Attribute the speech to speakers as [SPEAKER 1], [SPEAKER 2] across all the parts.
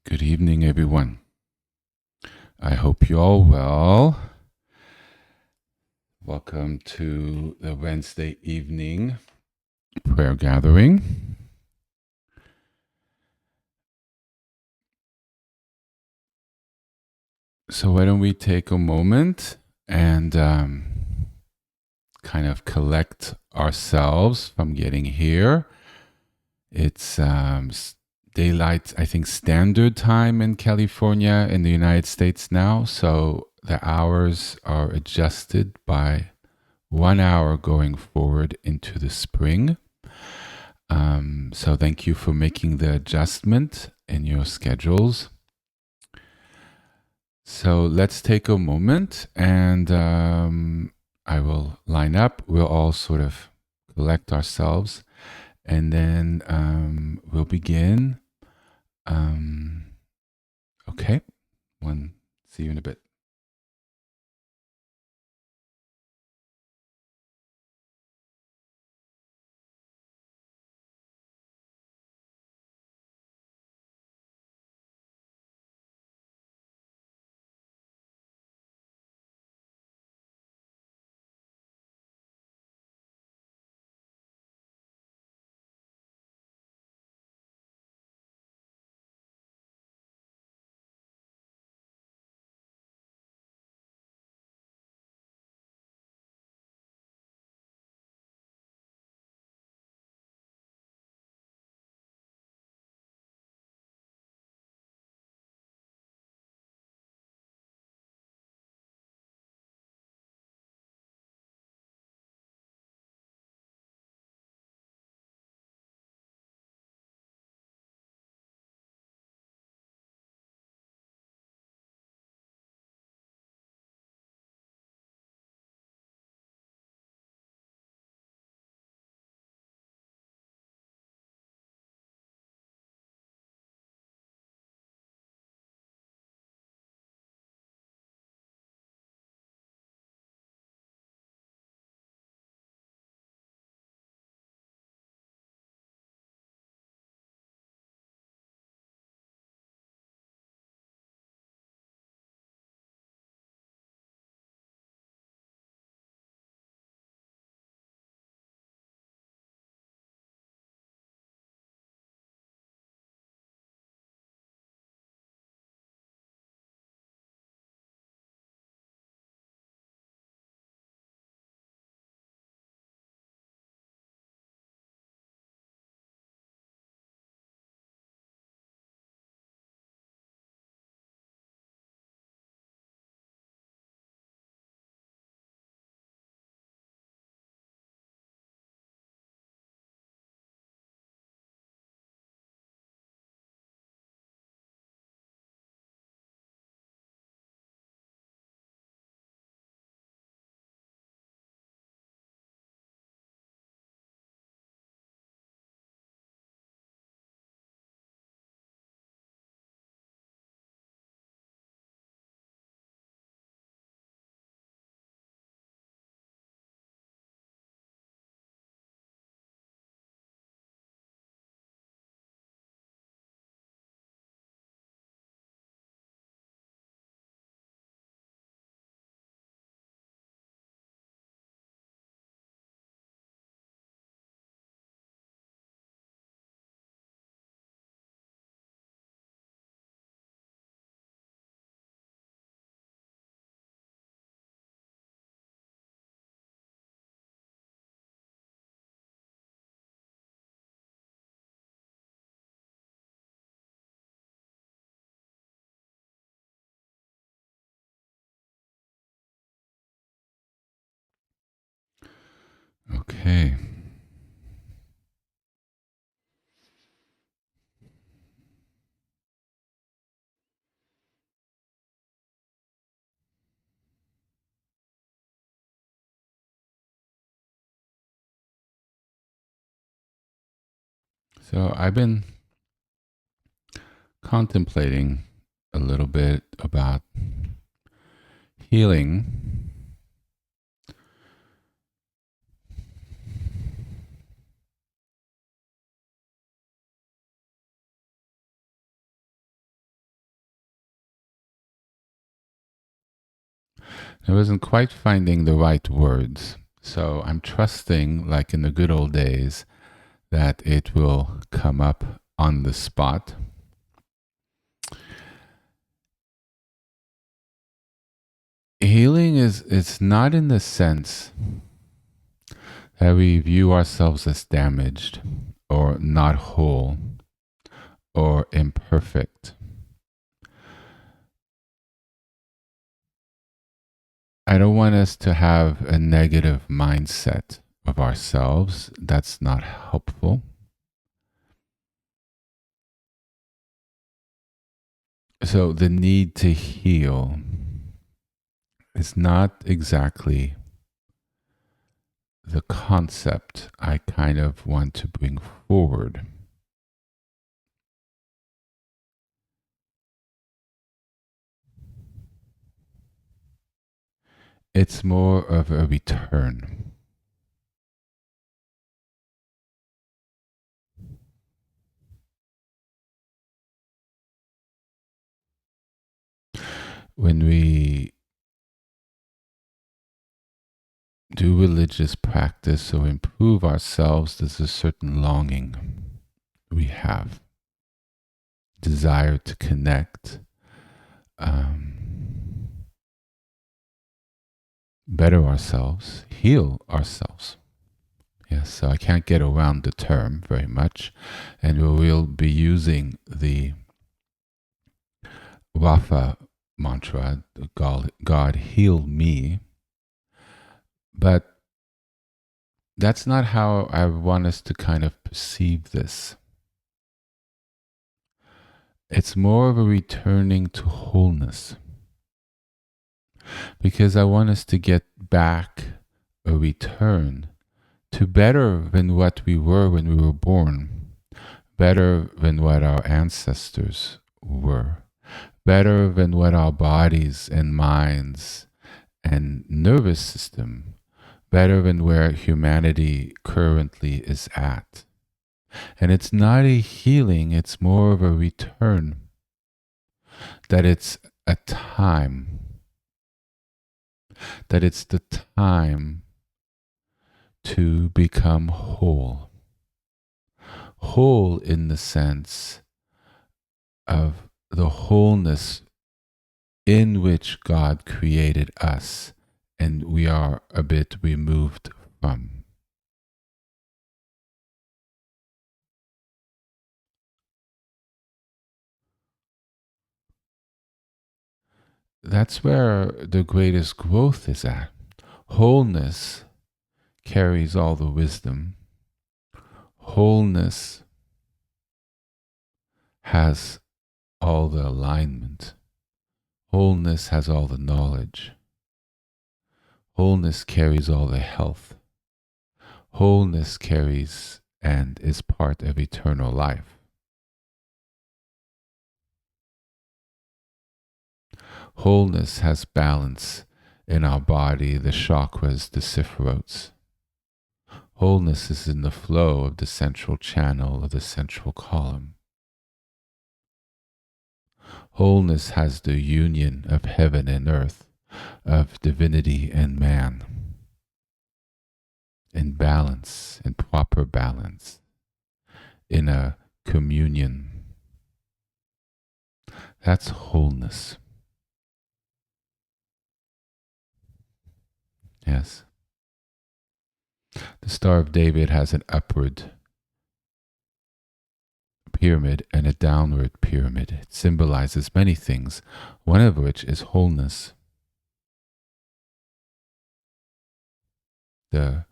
[SPEAKER 1] Good evening, everyone. I hope you're all well. Welcome to the Wednesday evening prayer gathering. So, why don't we take a moment and kind of collect ourselves from getting here? It's daylight, I think, standard time in California in the United States now. So, the hours are adjusted by 1 hour going forward into the spring. So thank you for making the adjustment in your schedules. So let's take a moment and I will line up. We'll all sort of collect ourselves and then we'll begin. Okay. See you in a bit. Okay. So I've been contemplating a little bit about healing. I wasn't quite finding the right words. So I'm trusting, like in the good old days, that it will come up on the spot. Healing is, it's not in the sense that we view ourselves as damaged or not whole or imperfect. I don't want us to have a negative mindset of ourselves. That's not helpful. So the need to heal is not exactly the concept I kind of want to bring forward. It's more of a return. When we do religious practice or improve ourselves, there's a certain longing we have, desire to connect, better ourselves, heal ourselves. Yes, so I can't get around the term very much, and we will be using the Rafa mantra, God heal me, but that's not how I want us to kind of perceive this. It's more of a returning to wholeness, because I want us to get back a return to better than what we were when we were born, better than what our ancestors were, better than what our bodies and minds and nervous system, better than where humanity currently is at. And it's not a healing, it's more of a return. That it's a time, that it's the time to become whole. Whole in the sense of the wholeness in which God created us and we are a bit removed from. That's where the greatest growth is at. Wholeness carries all the wisdom. Wholeness has all the alignment. Wholeness has all the knowledge. Wholeness carries all the health. Wholeness carries and is part of eternal life. Wholeness has balance in our body, the chakras, the sephirots. Wholeness is in the flow of the central channel of the central column. Wholeness has the union of heaven and earth, of divinity and man, in balance, in proper balance, in a communion. That's wholeness. Yes. The Star of David has an upward pyramid and a downward pyramid. It symbolizes many things, one of which is wholeness. The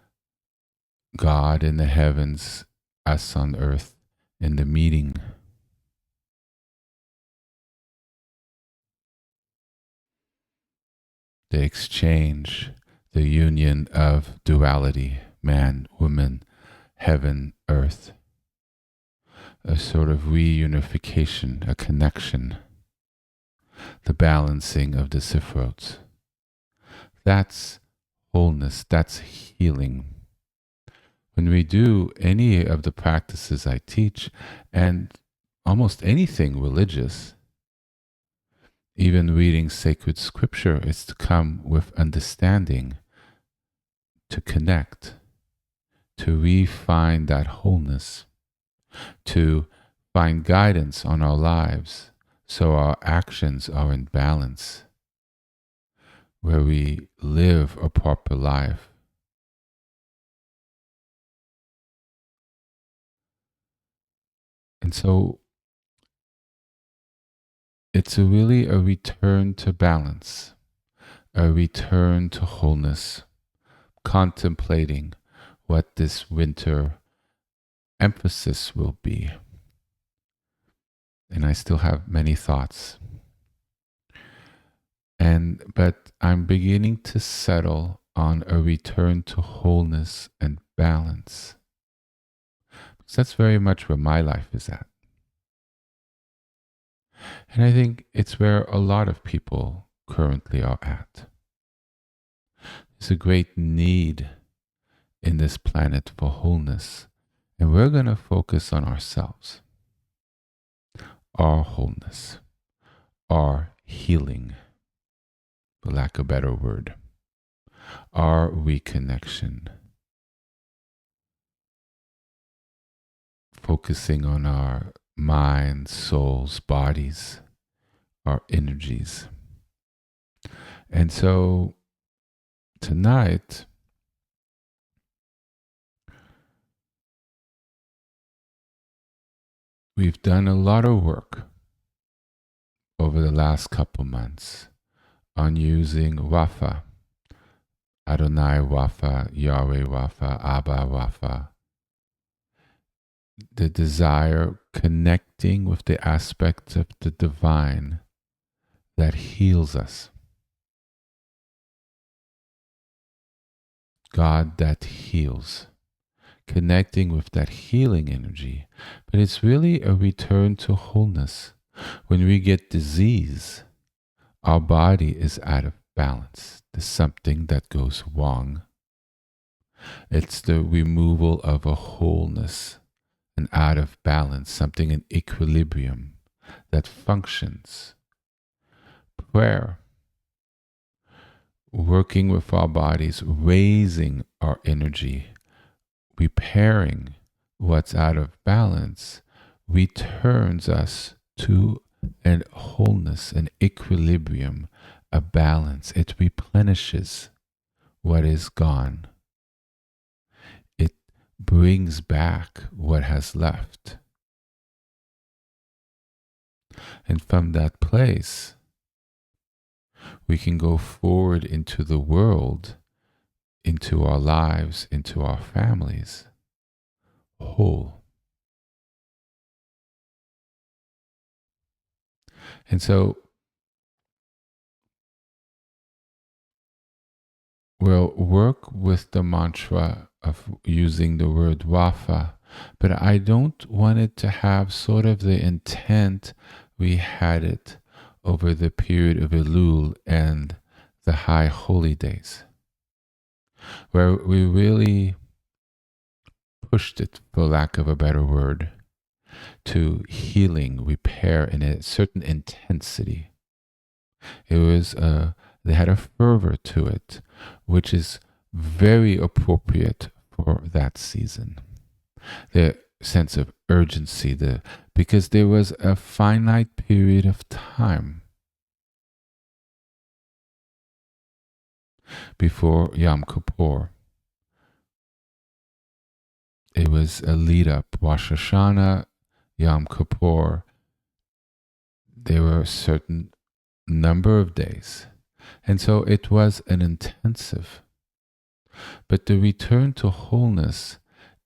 [SPEAKER 1] God in the heavens, us on earth, in the meeting. The exchange, the union of duality, man, woman, heaven, earth. A sort of reunification, a connection, the balancing of the sephirots. That's wholeness, that's healing. When we do any of the practices I teach, and almost anything religious, Even reading sacred scripture is to come with understanding, to connect, to refine that wholeness, to find guidance on our lives so our actions are in balance, where we live a proper life. And so it's really a return to balance, a return to wholeness, contemplating what this winter emphasis will be. And I still have many thoughts. But I'm beginning to settle on a return to wholeness and balance. Because that's very much where my life is at. And I think it's where a lot of people currently are at. There's a great need in this planet for wholeness. And we're going to focus on ourselves, our wholeness, our healing, for lack of a better word, our reconnection, focusing on our minds, souls, bodies, our energies. And so tonight, we've done a lot of work over the last couple months on using Rafa, Adonai Rafa, Yahweh Rafa, Abba Rafa, the desire connecting with the aspects of the divine that heals us. God that heals, connecting with that healing energy. But it's really a return to wholeness. When we get disease, our body is out of balance. There's something that goes wrong. It's the removal of a wholeness, an out of balance, something in equilibrium that functions. Prayer, working with our bodies, raising our energy, repairing what's out of balance, returns us to a wholeness, an equilibrium, a balance. It replenishes what is gone. It brings back what has left. And from that place, we can go forward into the world, into our lives, into our families, whole. And so we'll work with the mantra of using the word Rafa, but I don't want it to have sort of the intent we had it over the period of Elul and the high holy days, where we really pushed it, for lack of a better word, to healing, repair in a certain intensity. It was they had a fervor to it, which is very appropriate for that season. The sense of urgency, because there was a finite period of time before Yom Kippur. It was a lead up, Rosh Hashanah, Yom Kippur. There were a certain number of days. And so it was an intensive. But the return to wholeness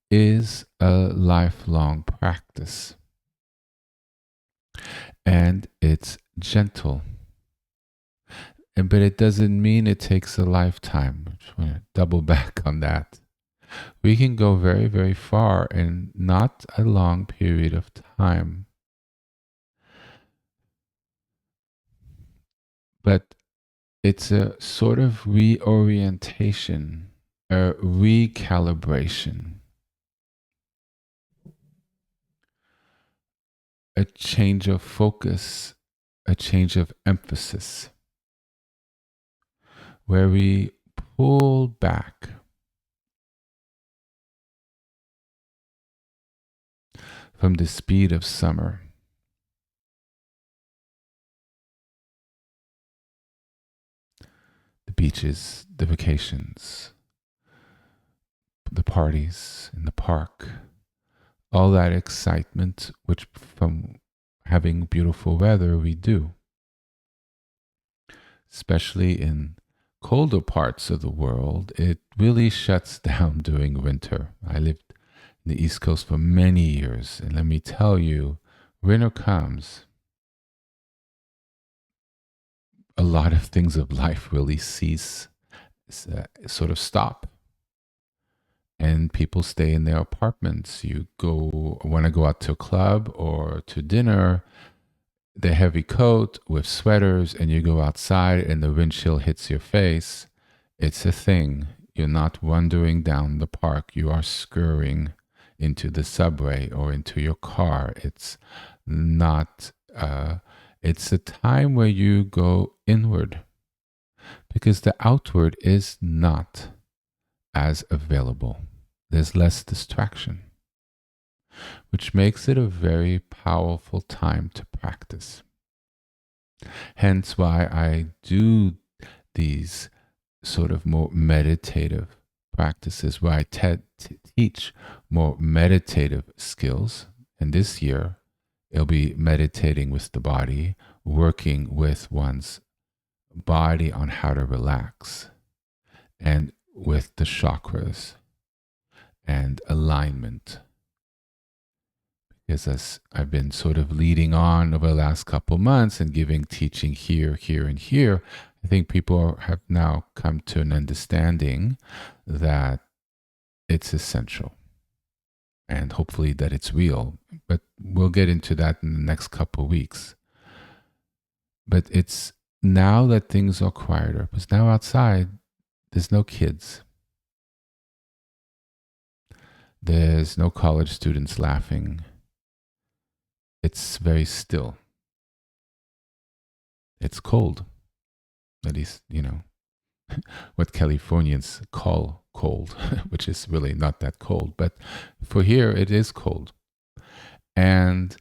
[SPEAKER 1] is a lifelong practice. And it's gentle. But it doesn't mean it takes a lifetime. I just want to double back on that. We can go very, very far in not a long period of time. But it's a sort of reorientation, a recalibration, a change of focus, a change of emphasis where we pull back from the speed of summer. The beaches, the vacations, the parties in the park, all that excitement, which from having beautiful weather we do, especially in colder parts of the world. It really shuts down during winter. I lived in the East Coast for many years, and let me tell you, winter comes, a lot of things of life really cease, sort of stop. And people stay in their apartments. You want to go out to a club or to dinner, the heavy coat with sweaters, and you go outside and the windshield hits your face. It's a thing. You're not wandering down the park. You are scurrying into the subway or into your car. It's not, it's a time where you go inward because the outward is not as available. There's less distraction, which makes it a very powerful time to practice. Hence why I do these sort of more meditative practices where I teach more meditative skills. And this year, it'll be meditating with the body, working with one's body on how to relax, and with the chakras and alignment. Because as I've been sort of leading on over the last couple months and giving teaching here, here, and here, I think people have now come to an understanding that it's essential and hopefully that it's real. But we'll get into that in the next couple of weeks. But it's now that things are quieter, because now outside, there's no kids. There's no college students laughing. It's very still. It's cold. At least, what Californians call cold, which is really not that cold. But for here, it is cold. And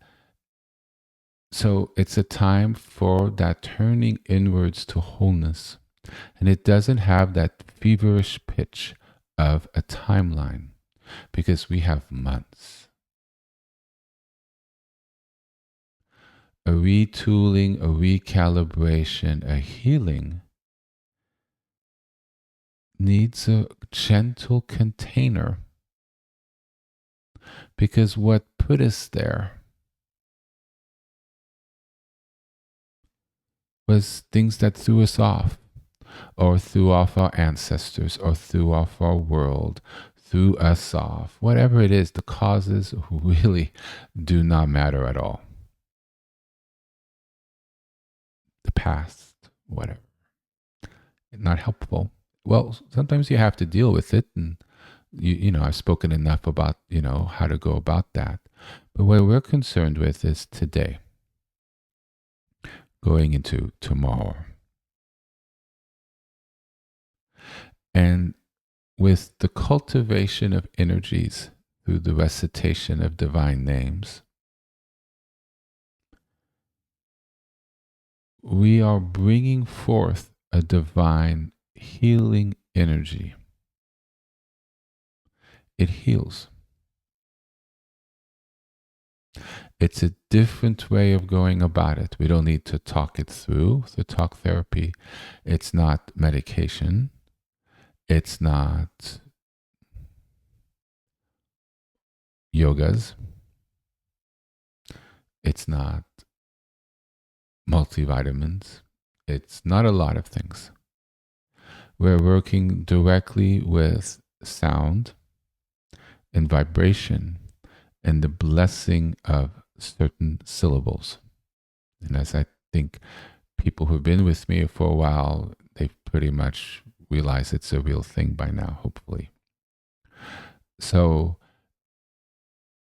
[SPEAKER 1] so it's a time for that turning inwards to wholeness. And it doesn't have that feverish pitch of a timeline because we have months. A retooling, a recalibration, a healing needs a gentle container because what put us there was things that threw us off, or threw off our ancestors, or threw off our world, threw us off. Whatever it is, the causes really do not matter at all. The past, whatever. Not helpful. Well, sometimes you have to deal with it, and I've spoken enough about how to go about that. But what we're concerned with is today, going into tomorrow, and with the cultivation of energies through the recitation of divine names, we are bringing forth a divine healing energy. It heals. It's a different way of going about it. We don't need to talk it through talk therapy. It's not medication. It's not yogas. It's not multivitamins. It's not a lot of things. We're working directly with sound and vibration and the blessing of certain syllables. And as I think people who've been with me for a while, they've pretty much realized it's a real thing by now, hopefully. So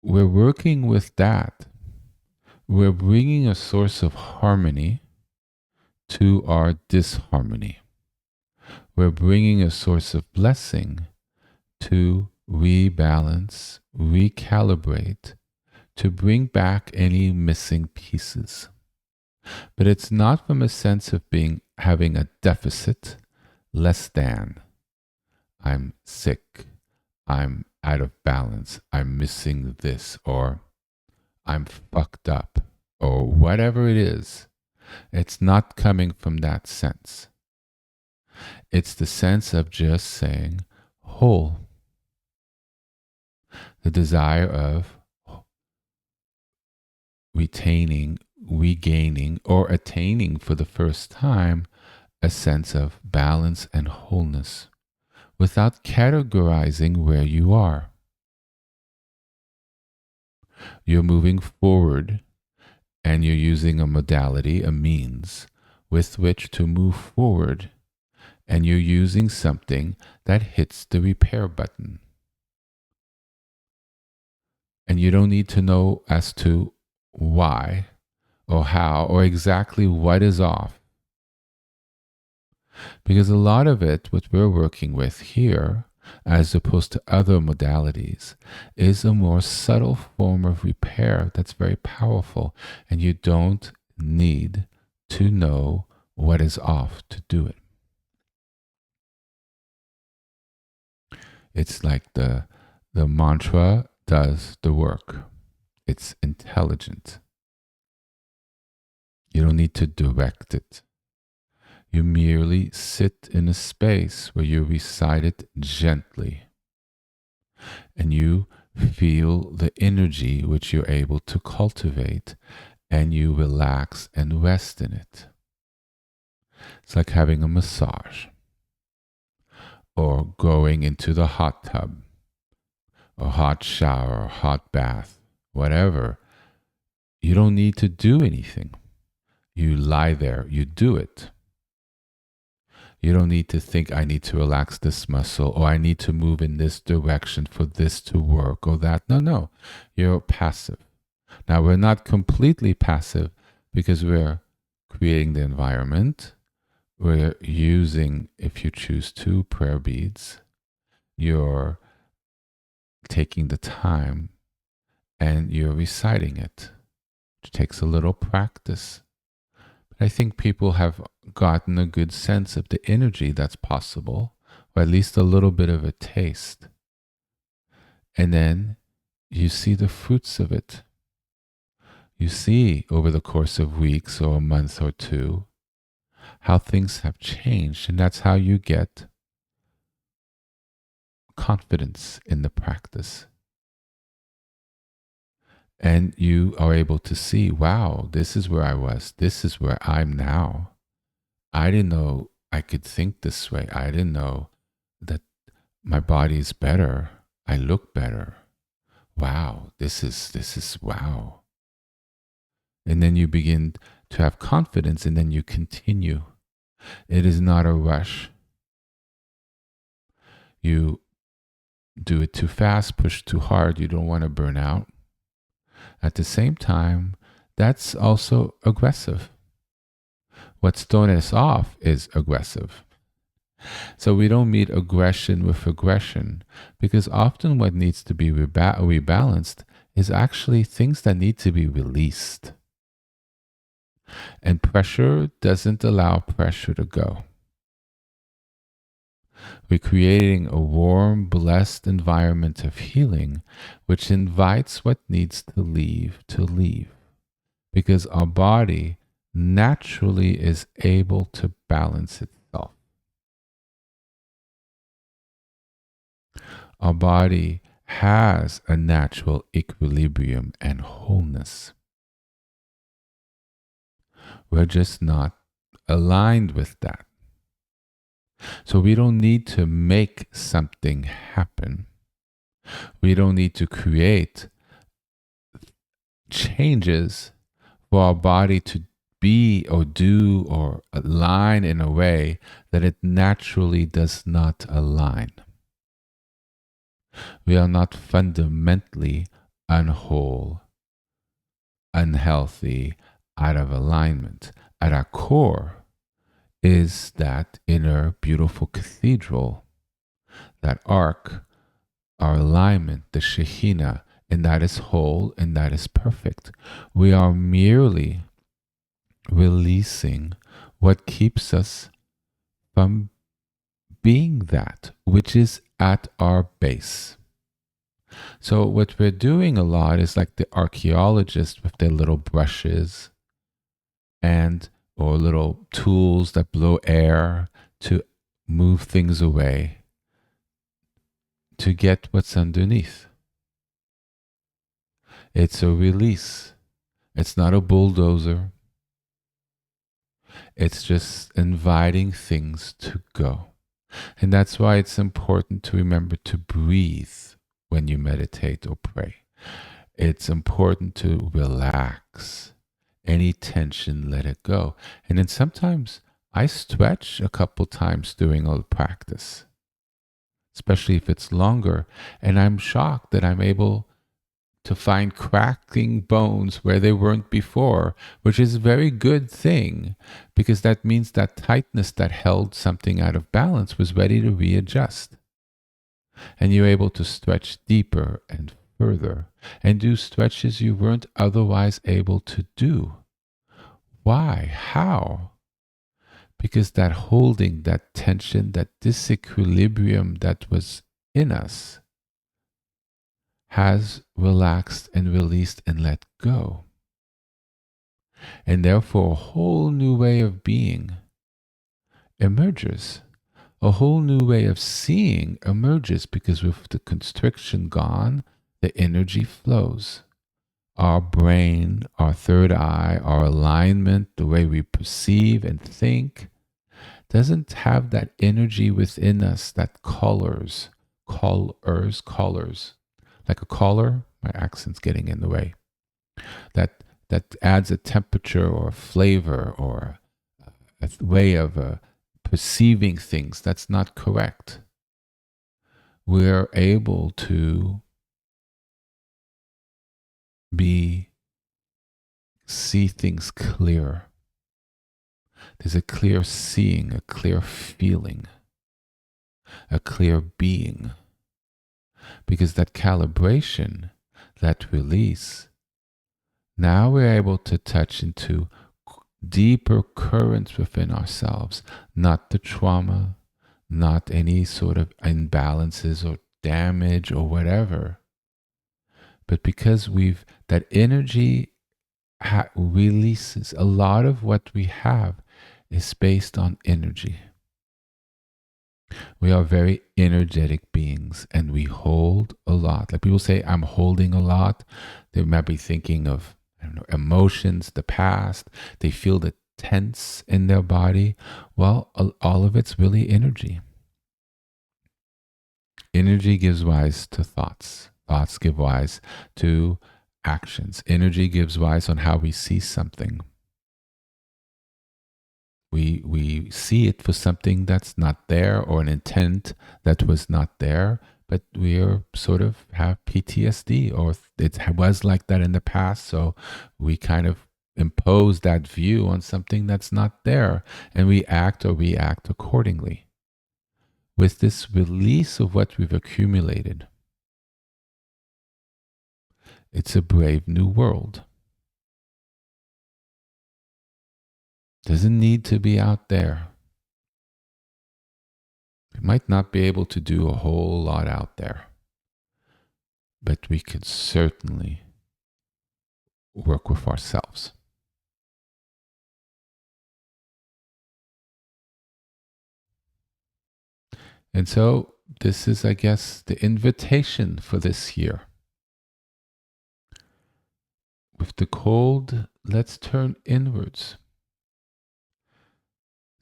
[SPEAKER 1] we're working with that, we're bringing a source of harmony to our disharmony. We're bringing a source of blessing to rebalance, recalibrate, to bring back any missing pieces. But it's not from a sense of having a deficit, less than. I'm sick. I'm out of balance. I'm missing this, or I'm fucked up, or whatever it is. It's not coming from that sense. It's the sense of just saying whole. The desire of retaining, regaining, or attaining for the first time a sense of balance and wholeness without categorizing where you are. You're moving forward and you're using a modality, a means with which to move forward, and you're using something that hits the repair button. And you don't need to know as to why or how or exactly what is off. Because a lot of it, what we're working with here, as opposed to other modalities, is a more subtle form of repair that's very powerful. And you don't need to know what is off to do it. It's like the mantra does the work. It's intelligent. You don't need to direct it. You merely sit in a space where you recite it gently, and you feel the energy which you're able to cultivate, and you relax and rest in it. It's like having a massage, or going into the hot tub, or hot shower, or hot bath, whatever. You don't need to do anything. You lie there, you do it. You don't need to think, I need to relax this muscle, or I need to move in this direction for this to work, or that. No. You're passive. Now, we're not completely passive because we're creating the environment. We're using, if you choose to, prayer beads. You're taking the time and you're reciting it, which takes a little practice. I think people have gotten a good sense of the energy that's possible, or at least a little bit of a taste. And then you see the fruits of it. You see over the course of weeks or a month or two how things have changed. And that's how you get confidence in the practice. And you are able to see, wow, this is where I was. This is where I'm now. I didn't know I could think this way. I didn't know that my body is better. I look better. Wow, this is wow. And then you begin to have confidence, and then you continue. It is not a rush. You do it too fast, push too hard. You don't want to burn out. At the same time, that's also aggressive. What's throwing us off is aggressive. So we don't meet aggression with aggression, because often what needs to be rebalanced is actually things that need to be released. And pressure doesn't allow pressure to go. We're creating a warm, blessed environment of healing, which invites what needs to leave, because our body naturally is able to balance itself. Our body has a natural equilibrium and wholeness. We're just not aligned with that. So we don't need to make something happen. We don't need to create changes for our body to be or do or align in a way that it naturally does not align. We are not fundamentally unwhole. unhealthy, out of alignment. At our core is that inner beautiful cathedral, that ark, our alignment, the Shekhinah, and that is whole and that is perfect. We are merely releasing what keeps us from being that, which is at our base. So what we're doing a lot is like the archaeologists with their little brushes and or little tools that blow air to move things away to get what's underneath. It's a release. It's not a bulldozer. It's just inviting things to go. And that's why it's important to remember to breathe when you meditate or pray. It's important to relax. Any tension, let it go. And then sometimes I stretch a couple times during a practice, especially if it's longer. And I'm shocked that I'm able to find cracking bones where they weren't before, which is a very good thing because that means that tightness that held something out of balance was ready to readjust. And you're able to stretch deeper and further and do stretches you weren't otherwise able to do. Why? How? Because that holding, that tension, that disequilibrium that was in us has relaxed and released and let go. And therefore, a whole new way of being emerges. A whole new way of seeing emerges because with the constriction gone, the energy flows. Our brain, our third eye, our alignment, the way we perceive and think, doesn't have that energy within us that colors, like a collar. My accent's getting in the way. That adds a temperature or a flavor or a way of perceiving things that's not correct. We're able to see things clear. There's a clear seeing, a clear feeling, a clear being. Because that calibration, that release, now we're able to touch into deeper currents within ourselves, not the trauma, not any sort of imbalances or damage or whatever. But because that energy releases, a lot of what we have is based on energy. We are very energetic beings and we hold a lot. Like people say, I'm holding a lot. They might be thinking of, I don't know, emotions, the past. They feel the tense in their body. Well, all of it's really energy. Energy gives rise to thoughts. Thoughts give rise to actions. Energy gives rise on how we see something. We see it for something that's not there or an intent that was not there, but we are sort of have PTSD or it was like that in the past. So we kind of impose that view on something that's not there and we act or react accordingly. With this release of what we've accumulated, it's a brave new world. Doesn't need to be out there. We might not be able to do a whole lot out there, but we can certainly work with ourselves. And so this is, I guess, the invitation for this year. With the cold, let's turn inwards.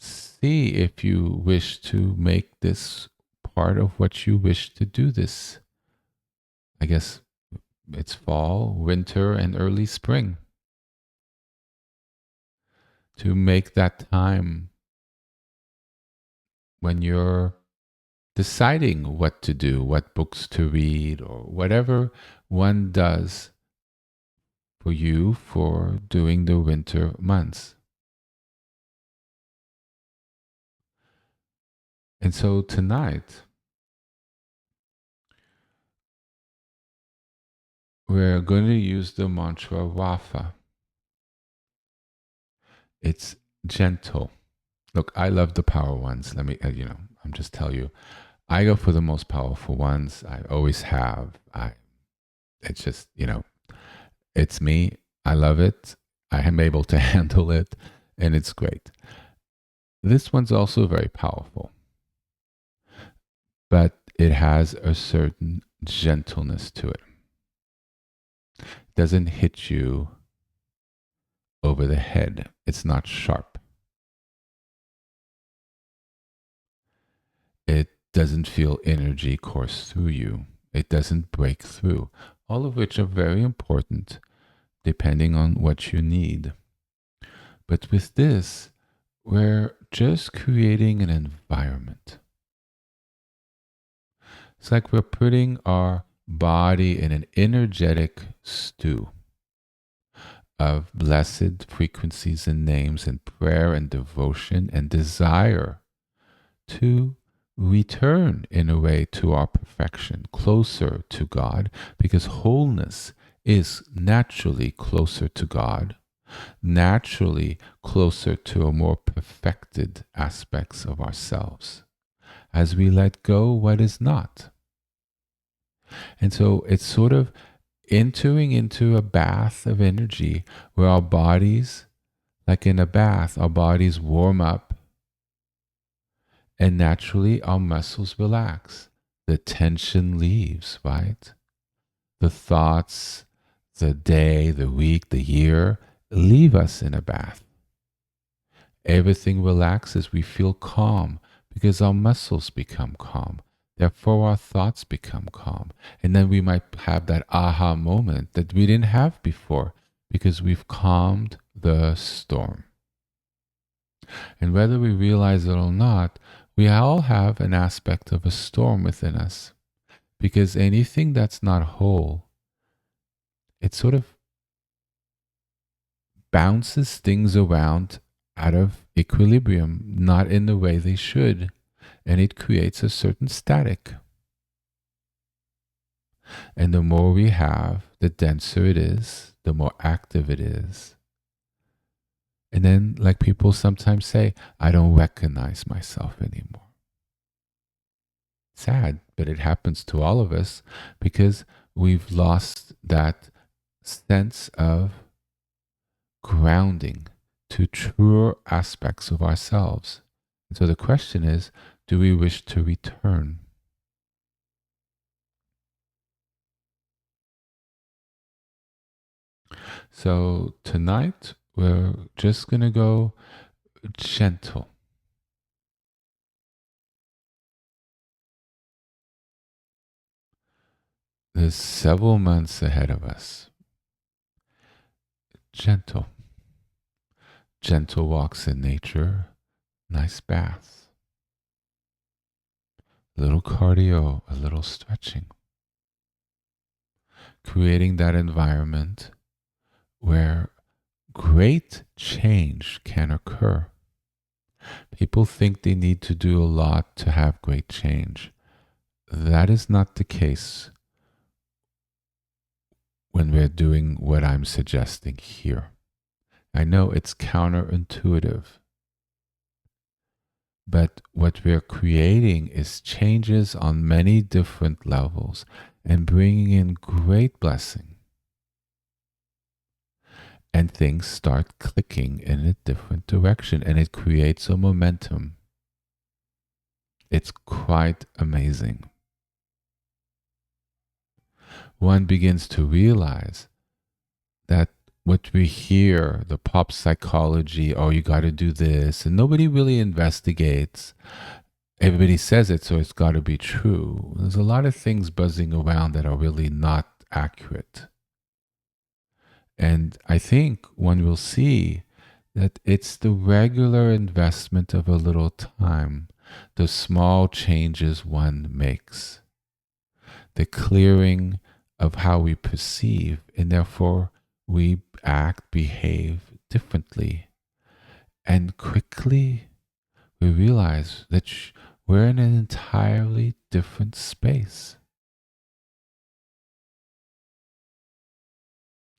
[SPEAKER 1] See if you wish to make this part of what you wish to do this. I guess it's fall, winter, and early spring. To make that time when you're deciding what to do, what books to read, or whatever one does for you for doing the winter months. And so tonight, we're going to use the mantra Rafa. It's gentle. Look, I love the power ones. Let me, I'm just tell you, I go for the most powerful ones. I always have. It's just, it's me. I love it. I am able to handle it, and it's great. This one's also very powerful, but it has a certain gentleness to it. It doesn't hit you over the head. It's not sharp. It doesn't feel energy course through you. It doesn't break through. All of which are very important depending on what you need. But with this, we're just creating an environment. It's like we're putting our body in an energetic stew of blessed frequencies and names and prayer and devotion and desire to return in a way to our perfection, closer to God, because wholeness is naturally closer to God, naturally closer to a more perfected aspects of ourselves as we let go what is not. And so it's sort of entering into a bath of energy where our bodies, like in a bath, our bodies warm up and naturally our muscles relax. The tension leaves, right? The thoughts, the day, the week, the year leave us in a bath. Everything relaxes. We feel calm because our muscles become calm. Therefore, our thoughts become calm. And then we might have that aha moment that we didn't have before because we've calmed the storm. And whether we realize it or not, we all have an aspect of a storm within us, because anything that's not whole, it sort of bounces things around out of equilibrium, not in the way they should, and it creates a certain static. And the more we have, the denser it is, the more active it is. And then, like people sometimes say, I don't recognize myself anymore. Sad, but it happens to all of us because we've lost that sense of grounding to truer aspects of ourselves. And so the question is, do we wish to return? So tonight, we're just going to go gentle. There's several months ahead of us. Gentle. Gentle walks in nature, nice baths. A little cardio, a little stretching. Creating that environment where great change can occur. People think they need to do a lot to have great change. That is not the case when we're doing what I'm suggesting here. I know it's counterintuitive, but what we're creating is changes on many different levels and bringing in great blessing. And things start clicking in a different direction and it creates a momentum. It's quite amazing. One begins to realize that what we hear, the pop psychology, oh, you got to do this, and nobody really investigates. Everybody says it, so it's got to be true. There's a lot of things buzzing around that are really not accurate. And I think one will see that it's the regular investment of a little time, the small changes one makes, the clearing of how we perceive, and therefore we act, behave differently. And quickly we realize that we're in an entirely different space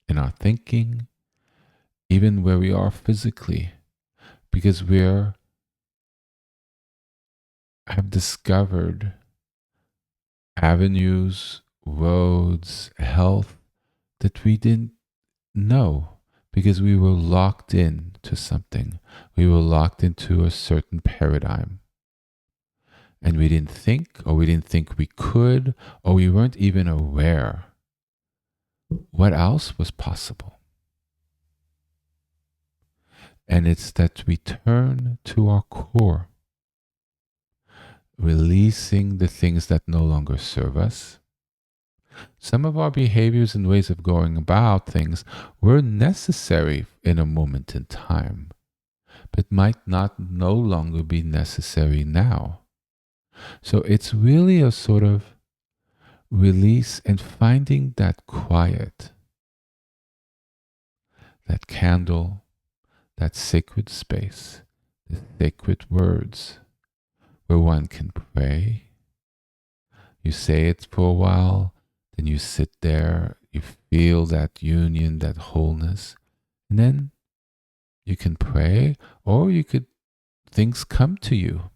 [SPEAKER 1] in our thinking, even where we are physically, because have discovered avenues, roads, health that we didn't know because we were locked in to something. We were locked into a certain paradigm. And we didn't think, or we didn't think we could, or we weren't even aware what else was possible. And it's that we turn to our core, releasing the things that no longer serve us. Some of our behaviors and ways of going about things were necessary in a moment in time, but might not no longer be necessary now. So it's really a sort of release and finding that quiet, that candle, that sacred space, the sacred words where one can pray. You say it for a while, then you sit there, you feel that union, that wholeness, and then you can pray, or things come to you.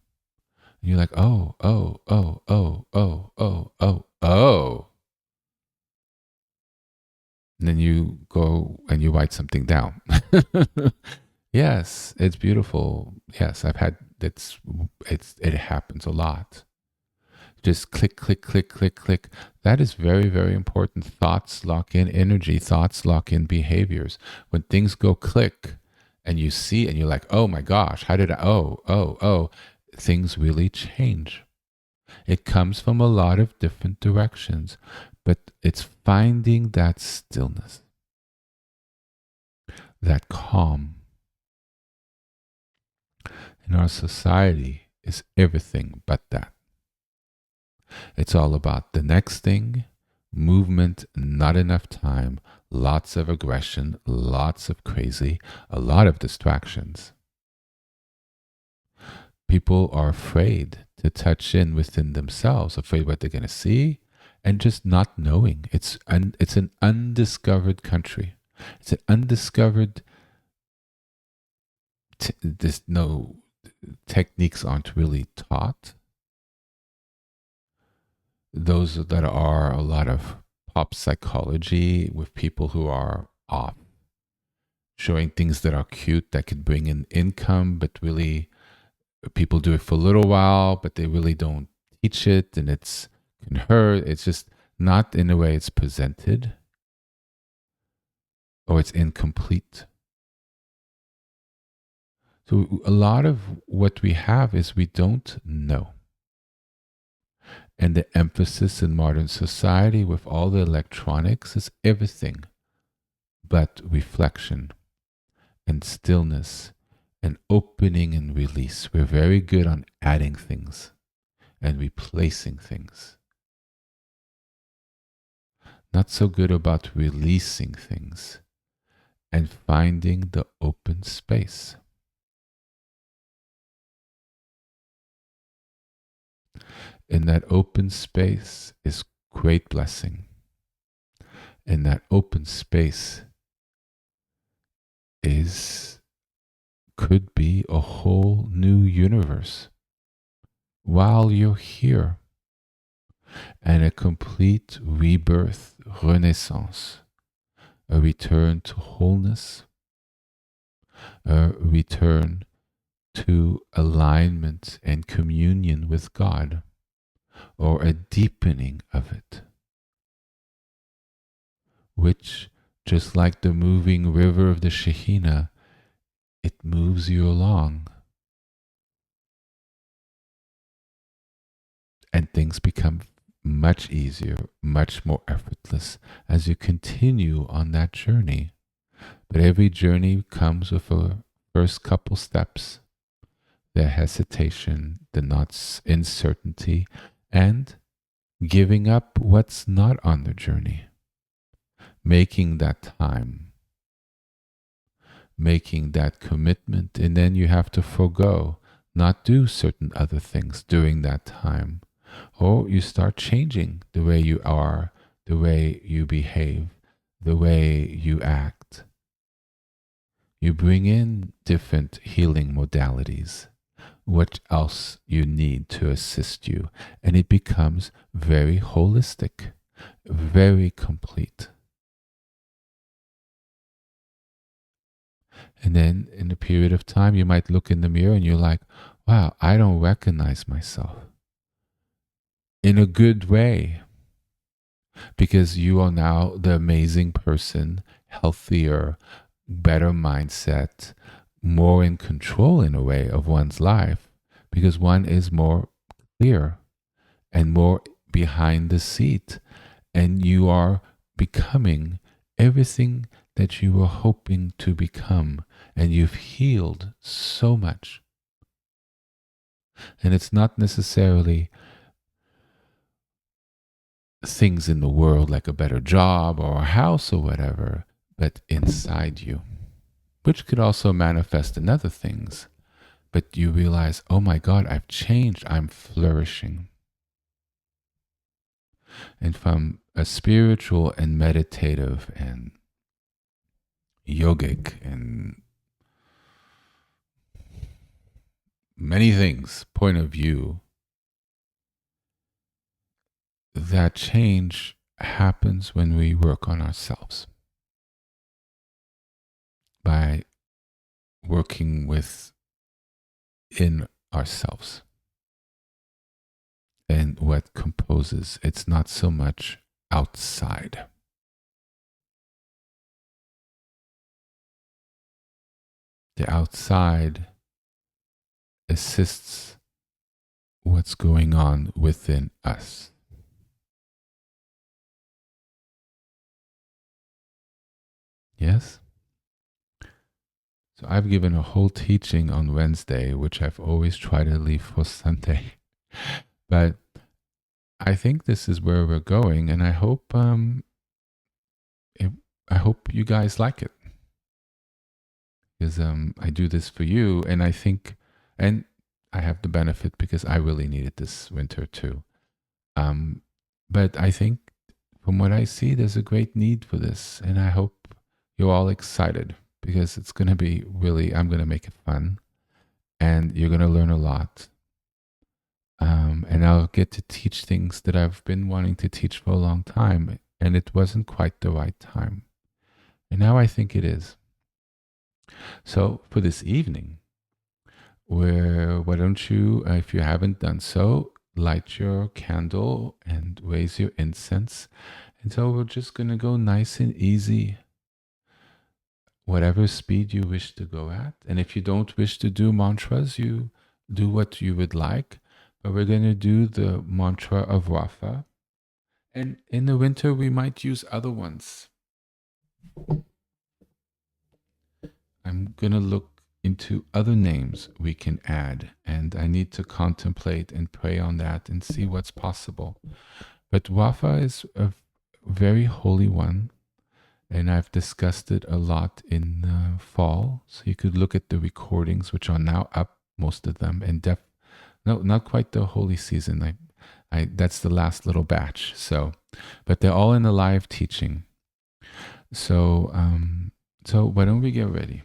[SPEAKER 1] And you're like, oh, oh, oh, oh, oh, oh, oh, oh. And then you go and you write something down. Yes, it's beautiful. Yes, it happens a lot. Just click, click, click, click, click. That is very, very important. Thoughts lock in energy. Thoughts lock in behaviors. When things go click and you see and you're like, oh my gosh, how did oh, things really change. It comes from a lot of different directions, but it's finding that stillness, that calm. In our society is everything but that. It's all about the next thing, movement, not enough time, lots of aggression, lots of crazy, a lot of distractions. People are afraid to touch in within themselves, afraid what they're going to see, and just not knowing. It's an undiscovered country. It's an undiscovered. No techniques aren't really taught. Those that are a lot of pop psychology with people who are off, showing things that are cute that could bring in income, but really people do it for a little while, but they really don't teach it, and it's can hurt. It's just not in the way it's presented, or it's incomplete. So a lot of what we have is we don't know. And the emphasis in modern society with all the electronics is everything but reflection and stillness and opening and release. We're very good on adding things and replacing things. Not so good about releasing things and finding the open space. In that open space is great blessing. In that open space could be a whole new universe while you're here, and a complete rebirth, renaissance, a return to wholeness, a return to alignment and communion with God, or a deepening of it, which, just like the moving river of the Shekhinah, it moves you along. And things become much easier, much more effortless as you continue on that journey. But every journey comes with a first couple steps, the hesitation, the not uncertainty, and giving up what's not on the journey. Making that time, making that commitment, and then you have to forego, not do certain other things during that time. Or you start changing the way you are, the way you behave, the way you act. You bring in different healing modalities, what else you need to assist you, and it becomes very holistic, very complete. And then in a period of time, you might look in the mirror and you're like, wow, I don't recognize myself in a good way, because you are now the amazing person, healthier, better mindset, more in control in a way of one's life, because one is more clear and more behind the seat, and you are becoming everything that you were hoping to become, and you've healed so much. And it's not necessarily things in the world like a better job or a house or whatever, but inside you, which could also manifest in other things. But you realize, oh my God, I've changed, I'm flourishing. And from a spiritual and meditative and yogic and many things point of view, that change happens when we work on ourselves by working within ourselves and what composes. It's not so much outside. The outside assists what's going on within us. Yes? So I've given a whole teaching on Wednesday, which I've always tried to leave for Sunday. But I think this is where we're going, and I hope you guys like it, because I do this for you, and I think, and I have the benefit because I really needed this winter too. But I think from what I see, there's a great need for this, and I hope you're all excited, because it's going to be really, I'm going to make it fun, and you're going to learn a lot. And I'll get to teach things that I've been wanting to teach for a long time, and it wasn't quite the right time. And now I think it is. So for this evening, why don't you, if you haven't done so, light your candle and raise your incense. And so we're just going to go nice and easy, whatever speed you wish to go at. And if you don't wish to do mantras, you do what you would like. But we're going to do the mantra of Rafa. And in the winter, we might use other ones. I'm going to look into other names we can add, and I need to contemplate and pray on that and see what's possible. But Rafa is a very holy one, and I've discussed it a lot in the fall. So you could look at the recordings, which are now up, most of them, and no, not quite the holy season. That's the last little batch. So, but they're all in the live teaching. So, so why don't we get ready?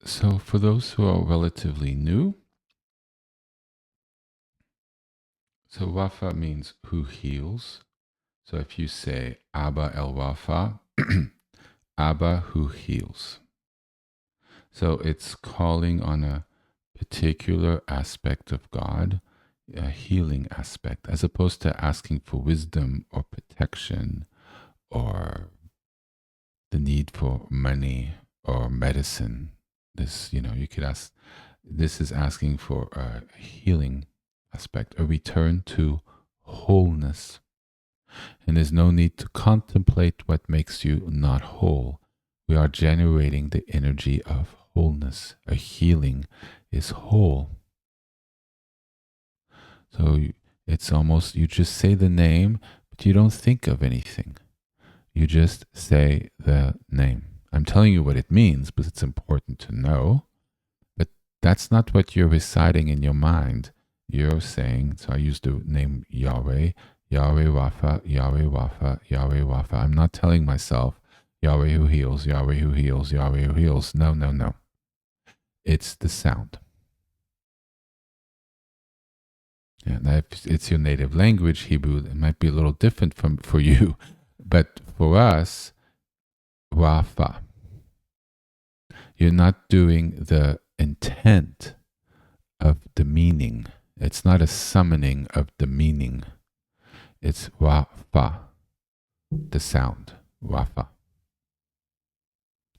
[SPEAKER 1] So for those who are relatively new, so Rafa means who heals. So if you say Abba El Rafa, Abba who heals. So it's calling on a particular aspect of God, a healing aspect, as opposed to asking for wisdom or protection or the need for money or medicine. This, you could ask, this is asking for a healing aspect, a return to wholeness. And there's no need to contemplate what makes you not whole. We are generating the energy of wholeness. A healing is whole. So it's almost, you just say the name, but you don't think of anything. You just say the name. I'm telling you what it means, but it's important to know. But that's not what you're reciting in your mind. You're saying, so I use the name Yahweh, Yahweh Rafa, Yahweh Rafa, Yahweh Rafa. I'm not telling myself, Yahweh who heals, Yahweh who heals, Yahweh who heals. No, no, no. It's the sound. And if it's your native language, Hebrew, it might be a little different for you. But for us, Rafa, you're not doing the intent of the meaning. It's not a summoning of the meaning. It's Rafa, the sound, Rafa.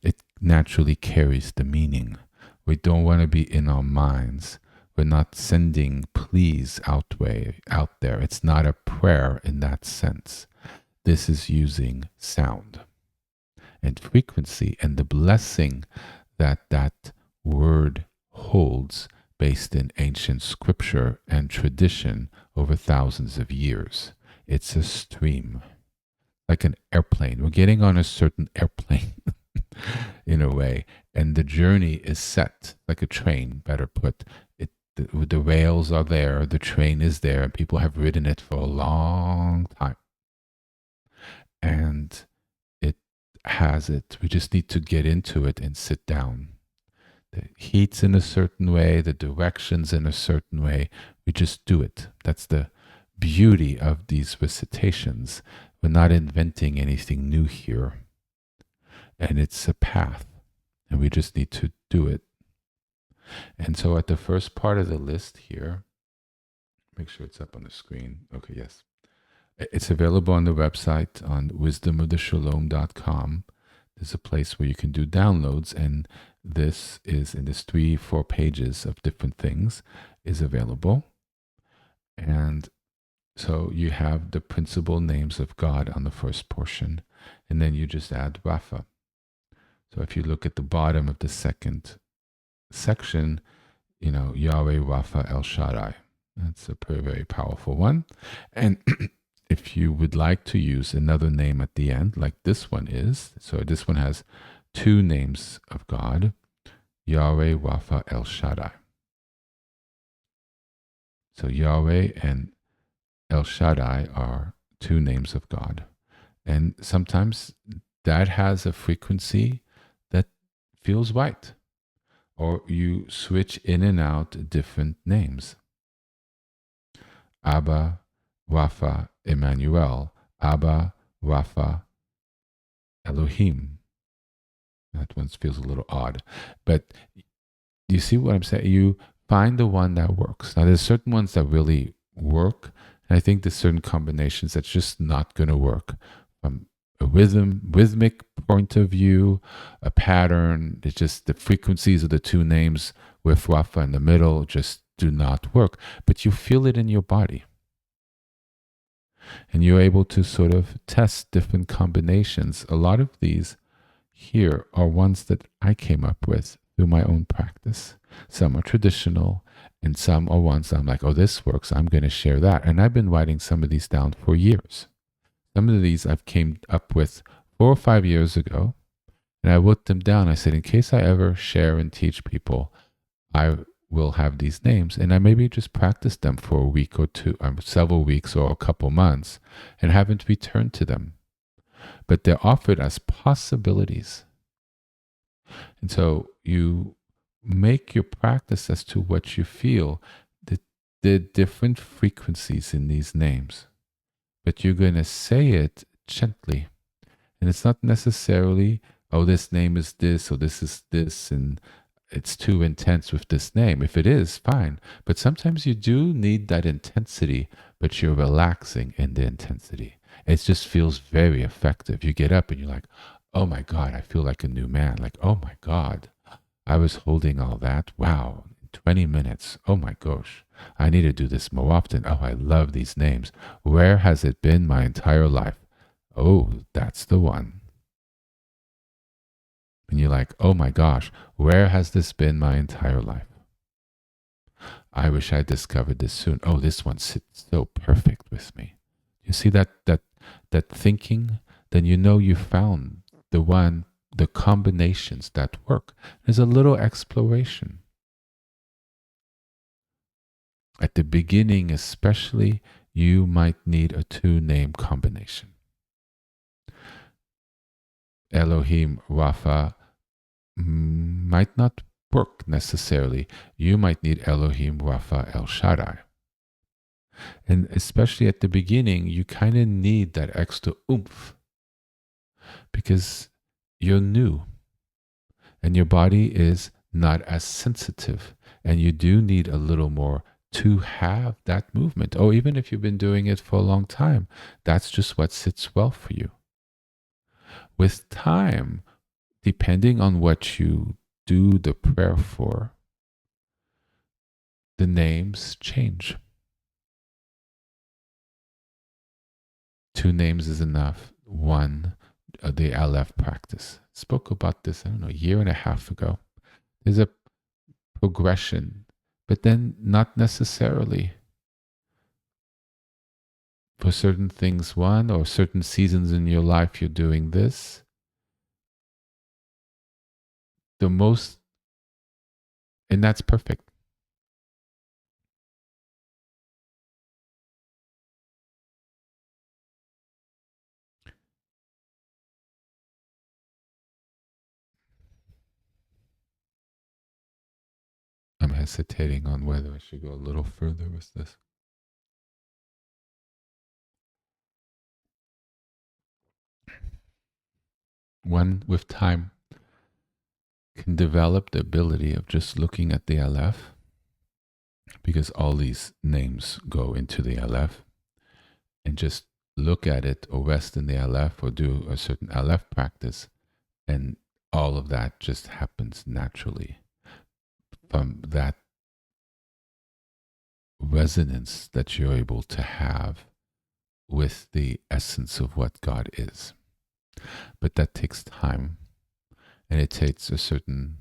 [SPEAKER 1] It naturally carries the meaning. We don't want to be in our minds. We're not sending pleas out there. It's not a prayer in that sense. This is using sound and frequency and the blessing that word holds based in ancient scripture and tradition over thousands of years. It's a stream, like an airplane. We're getting on a certain airplane in a way, and the journey is set, like a train, better put. The rails are there, the train is there, and people have ridden it for a long time. And it has it. We just need to get into it and sit down. The heat's in a certain way, the direction's in a certain way. We just do it. That's the beauty of these recitations. We're not inventing anything new here. And it's a path, and we just need to do it. And so at the first part of the list here, make sure it's up on the screen. Okay, yes. It's available on the website on wisdomoftheshalom.com. There's a place where you can do downloads, and this is in this 3-4 pages of different things is available. And so you have the principal names of God on the first portion, and then you just add Rafa. So if you look at the bottom of the second section, Yahweh Rafa El Shaddai. That's a very, very powerful one. And if you would like to use another name at the end, like this one is, so this one has 2 names of God, Yahweh Rafa El Shaddai. So Yahweh and El Shaddai are 2 names of God. And sometimes that has a frequency that feels right. Or you switch in and out different names. Abba, Rafa, Emmanuel. Abba, Rafa, Elohim. That one feels a little odd. But you see what I'm saying? You find the one that works. Now, there's certain ones that really work. And I think there's certain combinations that's just not going to work. From a rhythmic point of view, a pattern, it's just the frequencies of the 2 names with Rafa in the middle just do not work. But you feel it in your body. And you're able to sort of test different combinations. A lot of these here are ones that I came up with through my own practice. Some are traditional, and some are ones I'm like, oh, this works, I'm going to share that. And I've been writing some of these down for years. Some of these I've came up with 4 or 5 years ago, and I wrote them down. I said, in case I ever share and teach people, I will have these names, and I maybe just practice them for a week or 2, several weeks or a couple months, and haven't returned to them. But they're offered as possibilities. And so you make your practice as to what you feel. The different frequencies in these names, but you're going to say it gently. And it's not necessarily, oh, this name is this, or this is this, and it's too intense with this name. If it is, fine. But sometimes you do need that intensity, but you're relaxing in the intensity. It just feels very effective. You get up and you're like, oh my God, I feel like a new man. Like, oh my God, I was holding all that. Wow, 20 minutes. Oh my gosh, I need to do this more often. Oh, I love these names. Where has it been my entire life? Oh, that's the one. And you're like, oh my gosh, where has this been my entire life? I wish I discovered this soon. Oh, this one sits so perfect with me. You see that thinking, then you know you found the one, the combinations that work. There's a little exploration. At the beginning, especially, you might need a two-name combination. Elohim, Rafa might not work necessarily. You might need Elohim, Rafa, El Shaddai. And especially at the beginning, you kind of need that extra oomph because you're new and your body is not as sensitive. And you do need a little more to have that movement. Or even if you've been doing it for a long time, that's just what sits well for you. With time, depending on what you do the prayer for, the names change. Two names is enough. One, the Aleph practice. Spoke about this, I don't know, a year and a half ago. There's a progression, but then not necessarily. For certain things, one, or certain seasons in your life, you're doing this. The most, and that's perfect. I'm hesitating on whether I should go a little further with this. One, with time, can develop the ability of just looking at the Aleph, because all these names go into the Aleph, and just look at it or rest in the Aleph or do a certain Aleph practice, and all of that just happens naturally from that resonance that you're able to have with the essence of what God is. But that takes time, and it takes a certain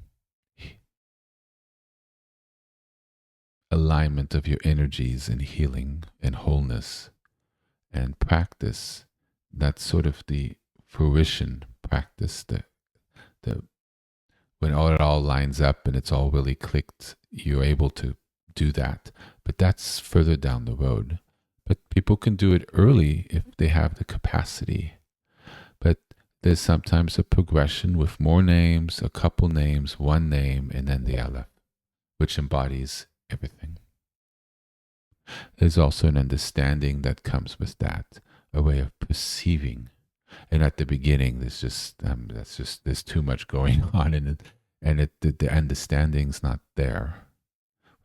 [SPEAKER 1] alignment of your energies and healing and wholeness and practice. That's sort of the fruition practice, the when it all lines up and it's all really clicked, you're able to do that. But that's further down the road. But people can do it early if they have the capacity. But there's sometimes a progression with more names, a couple names, one name, and then the Aleph, which embodies everything. There's also an understanding that comes with that, a way of perceiving. And at the beginning, there's too much going on, the understanding's not there.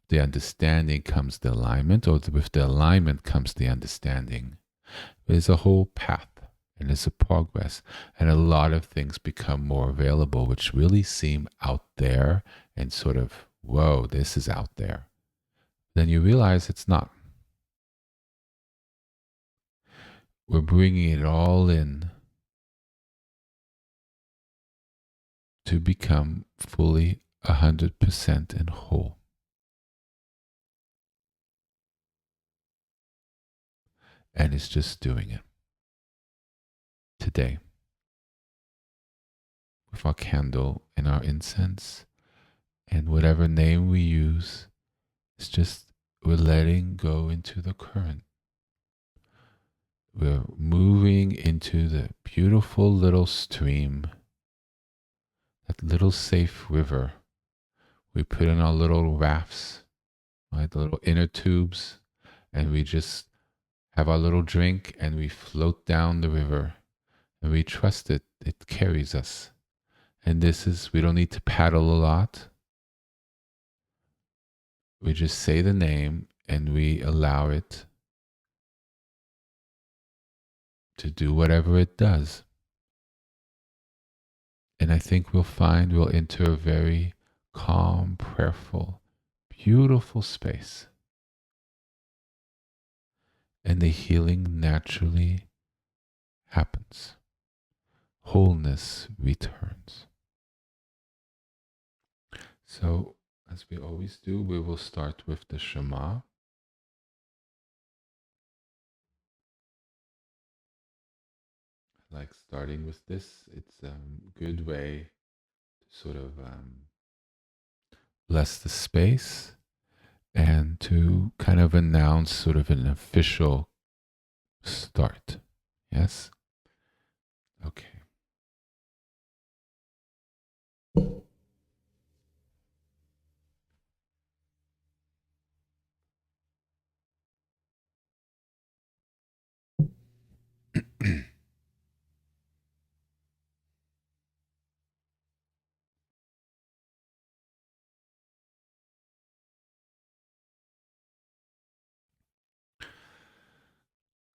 [SPEAKER 1] The understanding comes the alignment, or with the alignment comes the understanding. There's a whole path, and there's a progress, and a lot of things become more available, which really seem out there and sort of, whoa, this is out there. Then you realize it's not. We're bringing it all in to become fully 100% and whole. And it's just doing it today with our candle and our incense and whatever name we use. It's just we're letting go into the current. We're moving into the beautiful little stream, that little safe river, We put in our little rafts, right, the little inner tubes, and we just have our little drink and we float down the river and we trust it. It carries us. And we don't need to paddle a lot. We just say the name and we allow it to do whatever it does. And I think we'll enter a very calm, prayerful, beautiful space. And the healing naturally happens. Wholeness returns. So, as we always do, we will start with the Shema. Like starting with this, it's a good way to sort of bless the space and to kind of announce sort of an official start. Yes? Okay.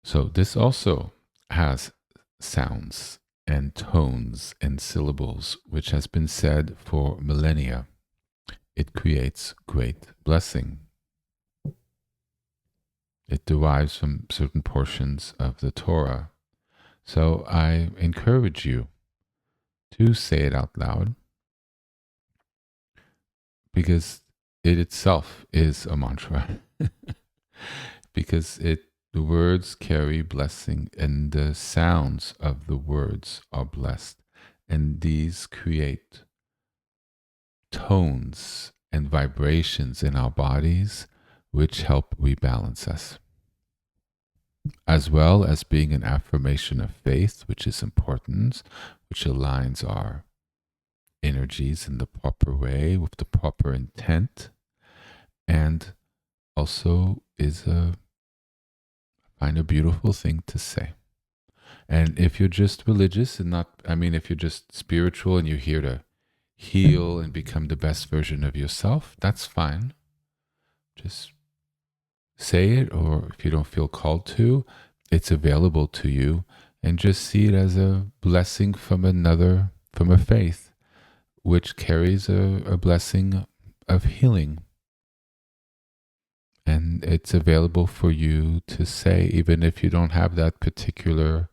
[SPEAKER 1] So this also has sounds and tones and syllables, which has been said for millennia. It creates great blessing. It derives from certain portions of the Torah. So I encourage you to say it out loud because it itself is a mantra. Because the words carry blessing and the sounds of the words are blessed. And these create tones and vibrations in our bodies which help rebalance us, as well as being an affirmation of faith, which is important, which aligns our energies in the proper way with the proper intent, and also is find a beautiful thing to say. And if you're just religious and not, if you're just spiritual and you're here to heal and become the best version of yourself, that's fine. Just say it, or if you don't feel called to, it's available to you, and just see it as a blessing from from a faith, which carries a blessing of healing. And it's available for you to say, even if you don't have that particular,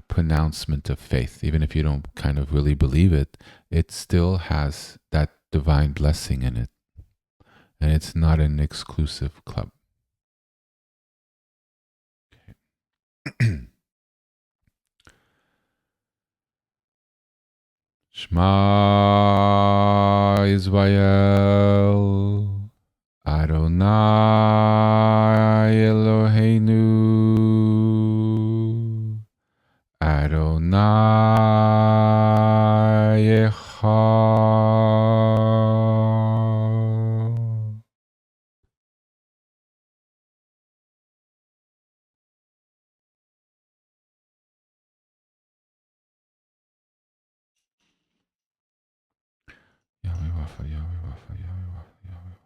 [SPEAKER 1] pronouncement of faith. Even if you don't kind of really believe it, it still has that divine blessing in it. And it's not an exclusive club. Okay. Shema Yisrael, Adonai Eloheinu, Adonai Echad. Yahweh Rafa, Yahweh Rafa, Yahweh Rafa, Yahweh.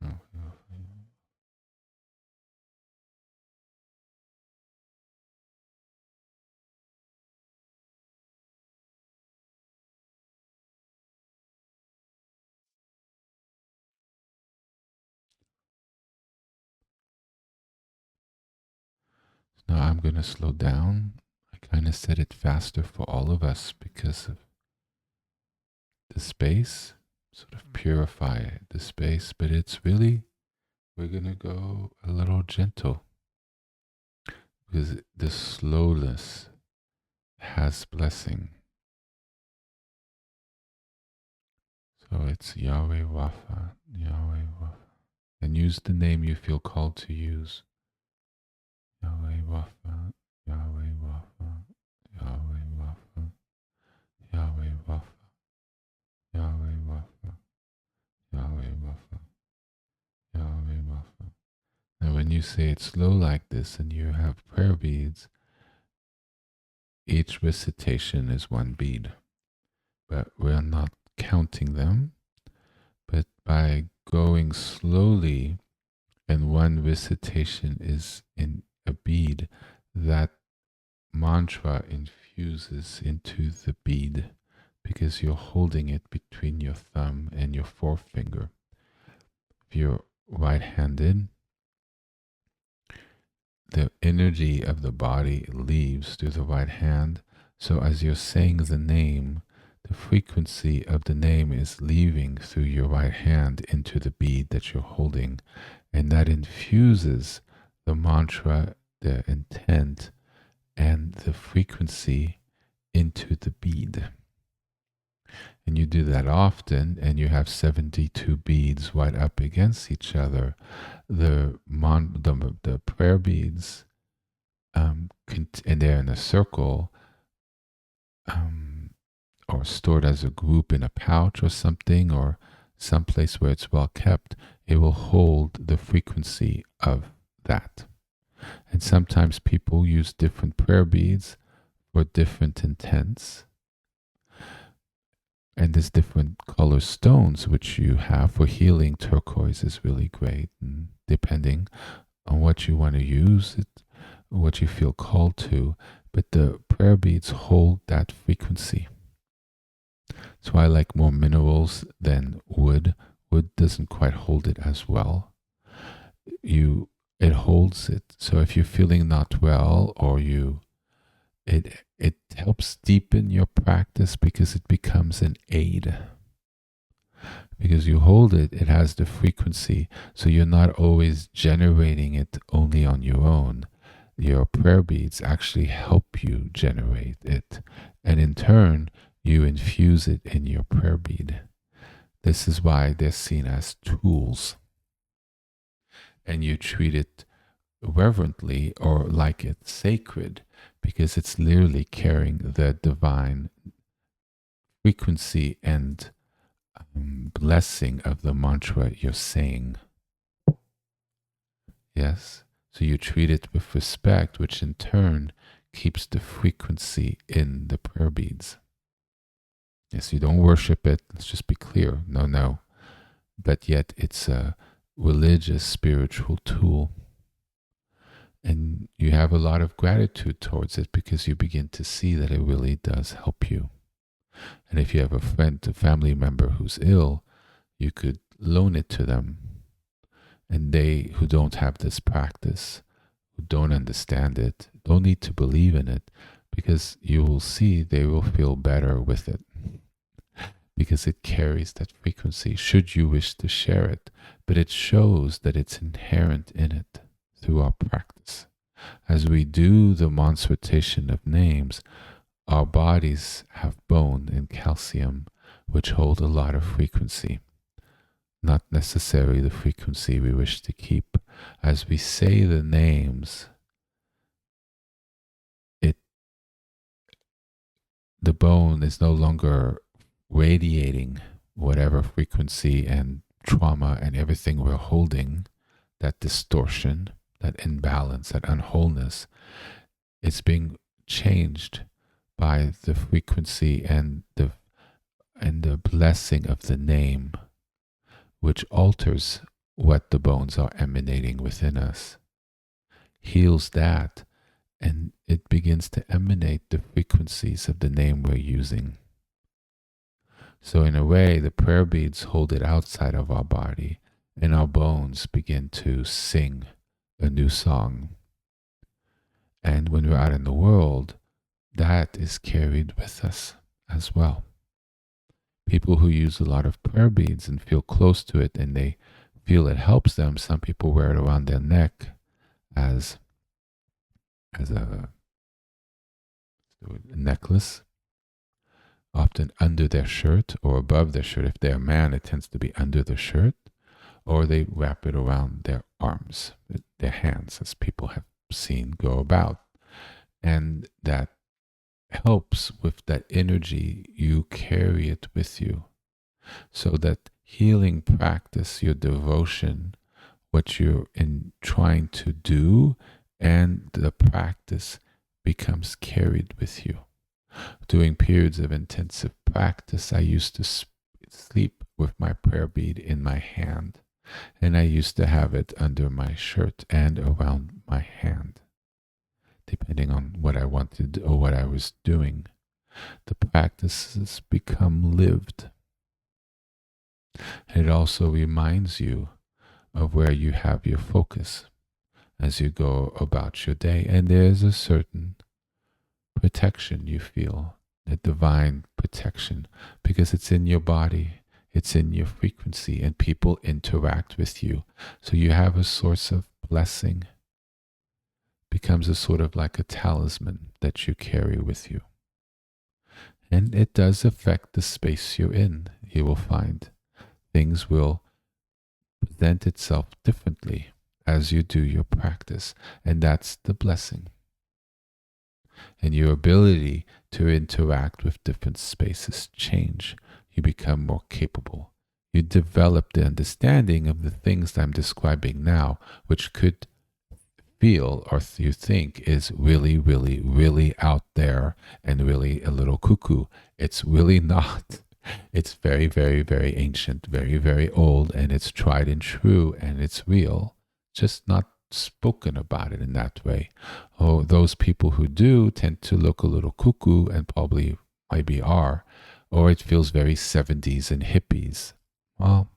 [SPEAKER 1] Yahweh Rafa, Yahweh. Now I'm going to slow down. I kind of said it faster for all of us because of the space, sort of purify the space, but it's really, we're going to go a little gentle because the slowness has blessing. So it's Yahweh Rafa, Yahweh Rafa. And use the name you feel called to use. Yahweh Rafa, Yahweh Rafa, Yahweh Rafa, Yahweh Rafa, Yahweh Rafa, Yahweh Rafa, Yahweh Rafa. Now when you say it slow like this and you have prayer beads, each recitation is one bead. But we're not counting them. But by going slowly and one recitation is in a bead, that mantra infuses into the bead because you're holding it between your thumb and your forefinger. If you're right-handed, the energy of the body leaves through the right hand. So as you're saying the name, the frequency of the name is leaving through your right hand into the bead that you're holding. And that infuses the mantra, the intent, and the frequency into the bead. And you do that often, and you have 72 beads right up against each other. The prayer beads, and they're in a circle, or stored as a group in a pouch or something, or someplace where it's well kept. It will hold the frequency of that. And sometimes people use different prayer beads for different intents. And there's different color stones which you have for healing. Turquoise is really great, and depending on what you want to use it, what you feel called to. But the prayer beads hold that frequency. That's why I like more minerals than wood. Wood doesn't quite hold it as well. It holds it. So if you're feeling not well, or it helps deepen your practice because it becomes an aid. Because you hold it, it has the frequency. So you're not always generating it only on your own. Your prayer beads actually help you generate it. And in turn, you infuse it in your prayer bead. This is why they're seen as tools. And you treat it reverently or like it's sacred, because it's literally carrying the divine frequency and blessing of the mantra you're saying. Yes? So you treat it with respect, which in turn keeps the frequency in the prayer beads. Yes, you don't worship it. Let's just be clear. No. But yet it's a religious, spiritual tool. And you have a lot of gratitude towards it because you begin to see that it really does help you. And if you have a friend, a family member who's ill, you could loan it to them. And they who don't have this practice, who don't understand it, don't need to believe in it, because you will see they will feel better with it. Because it carries that frequency, should you wish to share it. But it shows that it's inherent in it through our practice. As we do the montration of names, our bodies have bone and calcium, which hold a lot of frequency. Not necessarily the frequency we wish to keep. As we say the names, the bone is no longer radiating whatever frequency and trauma and everything we're holding, that distortion, that imbalance, that unwholeness. It's being changed by the frequency and the blessing of the name, which alters what the bones are emanating within us, heals that, and it begins to emanate the frequencies of the name we're using. So in a way, the prayer beads hold it outside of our body, and our bones begin to sing a new song. And when we're out in the world, that is carried with us as well. People who use a lot of prayer beads and feel close to it and they feel it helps them, some people wear it around their neck as a necklace. often under their shirt or above their shirt. If they're a man, it tends to be under the shirt, or they wrap it around their arms, their hands, as people have seen go about. And that helps with that energy. You carry it with you. So that healing practice, your devotion, what you're in trying to do, and the practice becomes carried with you. During periods of intensive practice, I used to sleep with my prayer bead in my hand, and I used to have it under my shirt and around my hand, depending on what I wanted or what I was doing. The practices become lived. And it also reminds you of where you have your focus as you go about your day. And there's a certain protection you feel, the divine protection, because it's in your body, it's in your frequency, and people interact with you. So you have a source of blessing, becomes a sort of like a talisman that you carry with you. And it does affect the space you're in. You will find things will present itself differently as you do your practice. And that's the blessing. And your ability to interact with different spaces change. You become more capable. You develop the understanding of the things I'm describing now, which could feel or you think is really, really, really out there and really a little cuckoo. It's really not. It's very, very, very ancient, very, very old, and it's tried and true, and it's real, just not spoken about it in that way. Oh, those people who do tend to look a little cuckoo and probably maybe are, or it feels very 70s and hippies. Well,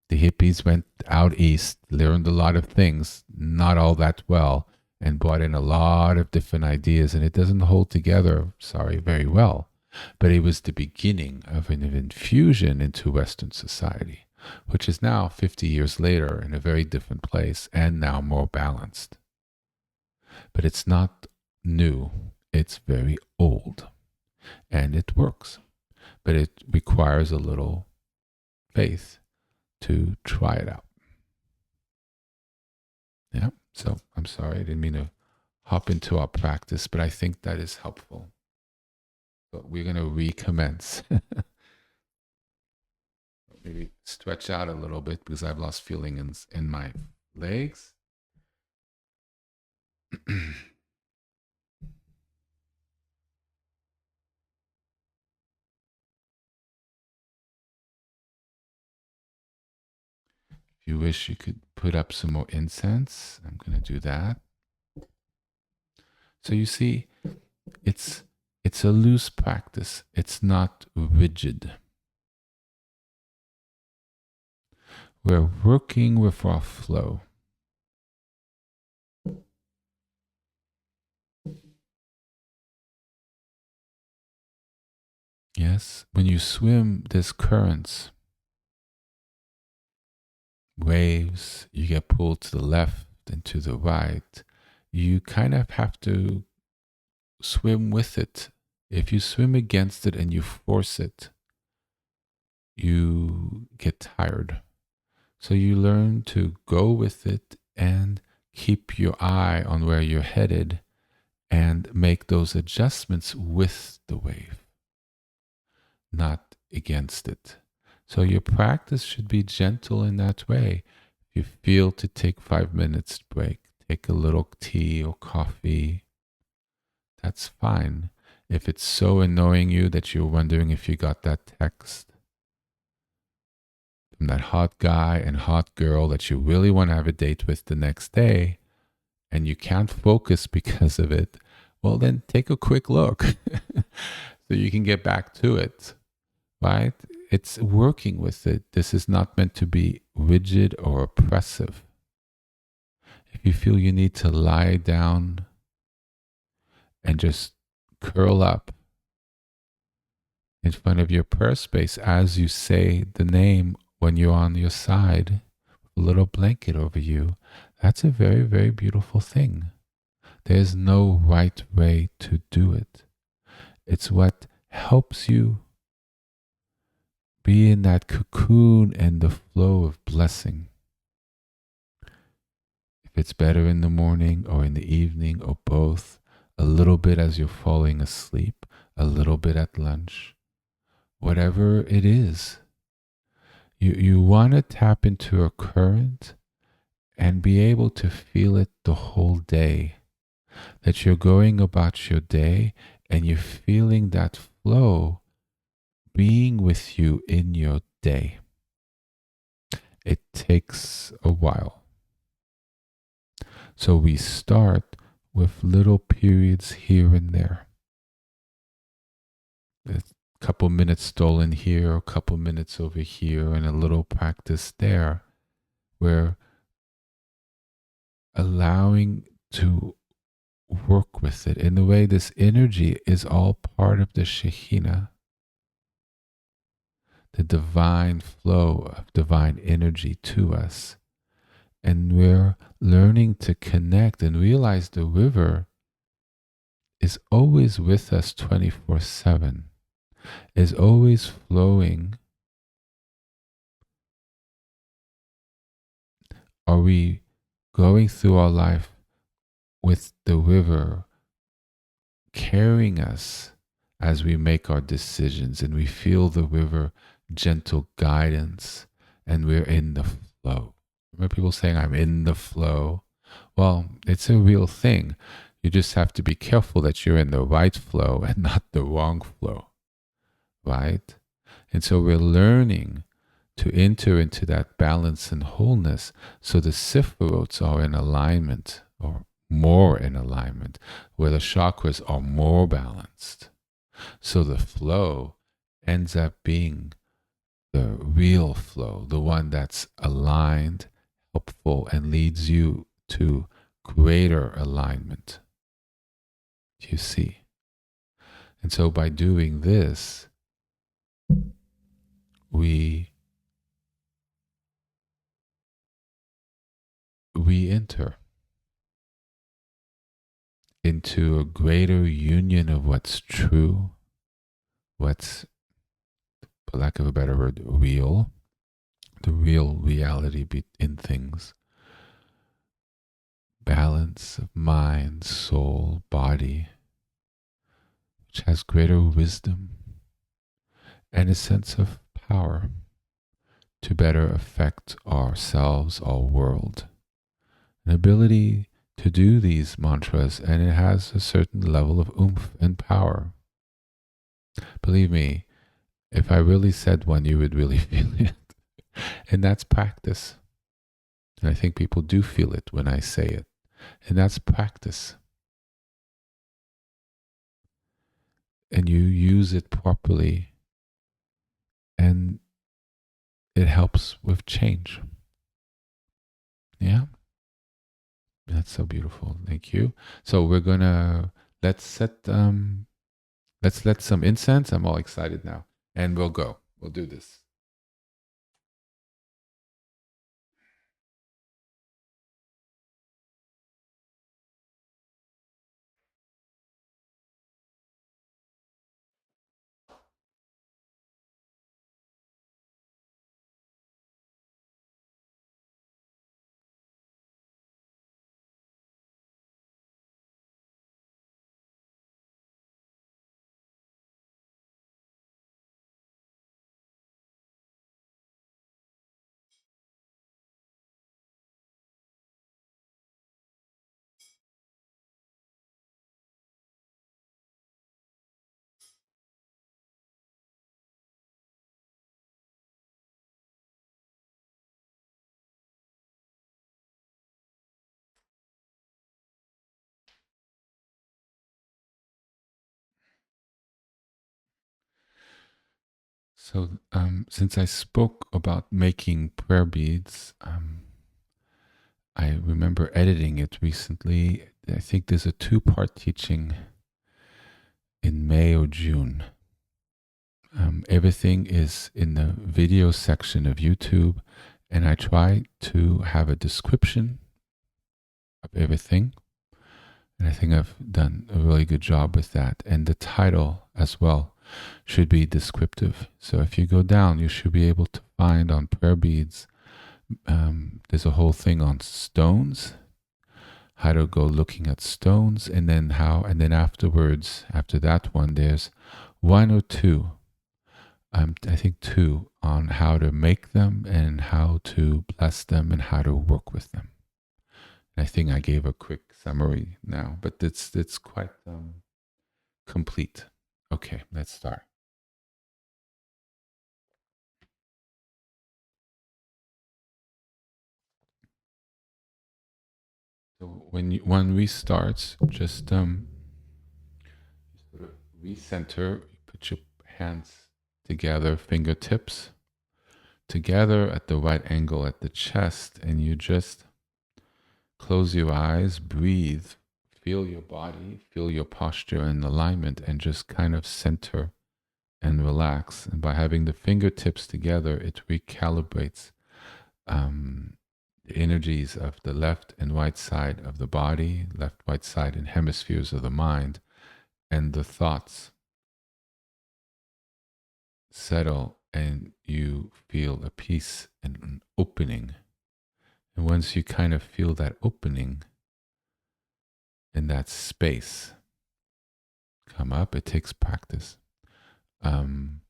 [SPEAKER 1] the hippies went out east, learned a lot of things, not all that well, and brought in a lot of different ideas, and it doesn't hold together, very well. But it was the beginning of an infusion into Western society, which is now 50 years later in a very different place and now more balanced. But it's not new, it's very old, and it works. But it requires a little faith to try it out. Yeah, so I'm sorry, I didn't mean to hop into our practice, but I think that is helpful. So we're going to recommence. Maybe stretch out a little bit because I've lost feeling in my legs. If you wish, you could put up some more incense. I'm going to do that. So you see, it's a loose practice. It's not rigid. We're working with our flow. Yes, when you swim, there's currents, waves, you get pulled to the left and to the right. You kind of have to swim with it. If you swim against it and you force it, you get tired. So you learn to go with it and keep your eye on where you're headed and make those adjustments with the wave, not against it. So your practice should be gentle in that way. If you feel to take 5 minutes break, take a little tea or coffee, that's fine. If it's so annoying you that you're wondering if you got that text from that hot guy and hot girl that you really want to have a date with the next day, and you can't focus because of it, well, then take a quick look so you can get back to it, right? It's working with it. This is not meant to be rigid or oppressive. If you feel you need to lie down and just curl up in front of your prayer space as you say the name when you're on your side, a little blanket over you, that's a very, very beautiful thing. There's no right way to do it. It's what helps you be in that cocoon and the flow of blessing. If it's better in the morning or in the evening or both, a little bit as you're falling asleep, a little bit at lunch, whatever it is, you want to tap into a current and be able to feel it the whole day. That you're going about your day and you're feeling that flow being with you in your day. It takes a while. So we start with little periods here and there. A couple minutes stolen here, a couple minutes over here, and a little practice there, where allowing to work with it in the way this energy is all part of the Shekhinah, the divine flow of divine energy to us. And we're learning to connect and realize the river is always with us 24/7, is always flowing. Are we going through our life with the river carrying us as we make our decisions and we feel the river gentle guidance and we're in the flow? Remember people saying, I'm in the flow? Well, it's a real thing. You just have to be careful that you're in the right flow and not the wrong flow, right? And so we're learning to enter into that balance and wholeness so the sephirots are in alignment or more in alignment, where the chakras are more balanced. So the flow ends up being the real flow, the one that's aligned, helpful, and leads you to greater alignment. You see? And so by doing this, we enter into a greater union of what's true, what's, for lack of a better word, real, the real reality in things. Balance of mind, soul, body, which has greater wisdom and a sense of power to better affect ourselves, our world. An ability to do these mantras, and it has a certain level of oomph and power. Believe me, if I really said one, you would really feel it. And that's practice. And I think people do feel it when I say it. And that's practice. And you use it properly, and it helps with change. Yeah? That's so beautiful. Thank you. So we're gonna let's let some incense. I'm all excited now. And we'll go. We'll do this. So, since I spoke about making prayer beads, I remember editing it recently. I think there's a 2-part teaching in May or June. Everything is in the video section of YouTube, and I try to have a description of everything. And I think I've done a really good job with that. And the title as well. should be descriptive. So if you go down, you should be able to find on prayer beads, there's a whole thing on stones, how to go looking at stones, and then afterwards, after that one, there's one or two, I think two, on how to make them and how to bless them and how to work with them. I think I gave a quick summary now, but it's quite complete. Okay, let's start. So when one restarts, just sort of recenter. Put your hands together, fingertips together at the right angle at the chest, and you just close your eyes, breathe, feel your body, feel your posture and alignment, and just kind of center and relax. And by having the fingertips together, it recalibrates the energies of the left and right side of the body, left, right side, and hemispheres of the mind, and the thoughts settle, and you feel a peace and an opening. And once you kind of feel that opening in that space come up, it takes practice. Um,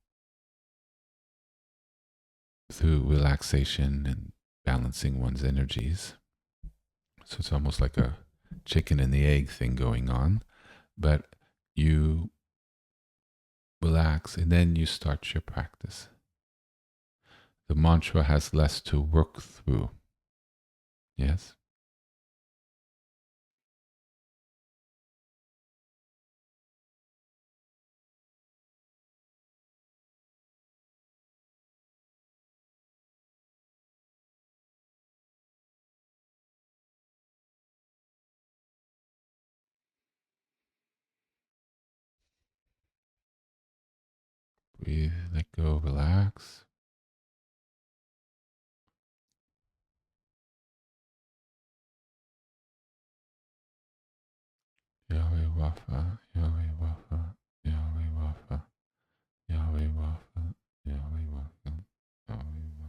[SPEAKER 1] through relaxation and balancing one's energies. So it's almost like a chicken and the egg thing going on. But you relax and then you start your practice. The mantra has less to work through. Yes? Breathe, let go, relax. Yahweh Rafa, Yahweh Rafa, Yahweh Rafa, Yahweh Rafa, Yahweh Rafa, Yahweh Rafa.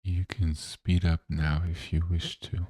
[SPEAKER 1] You can speed up now if you wish to.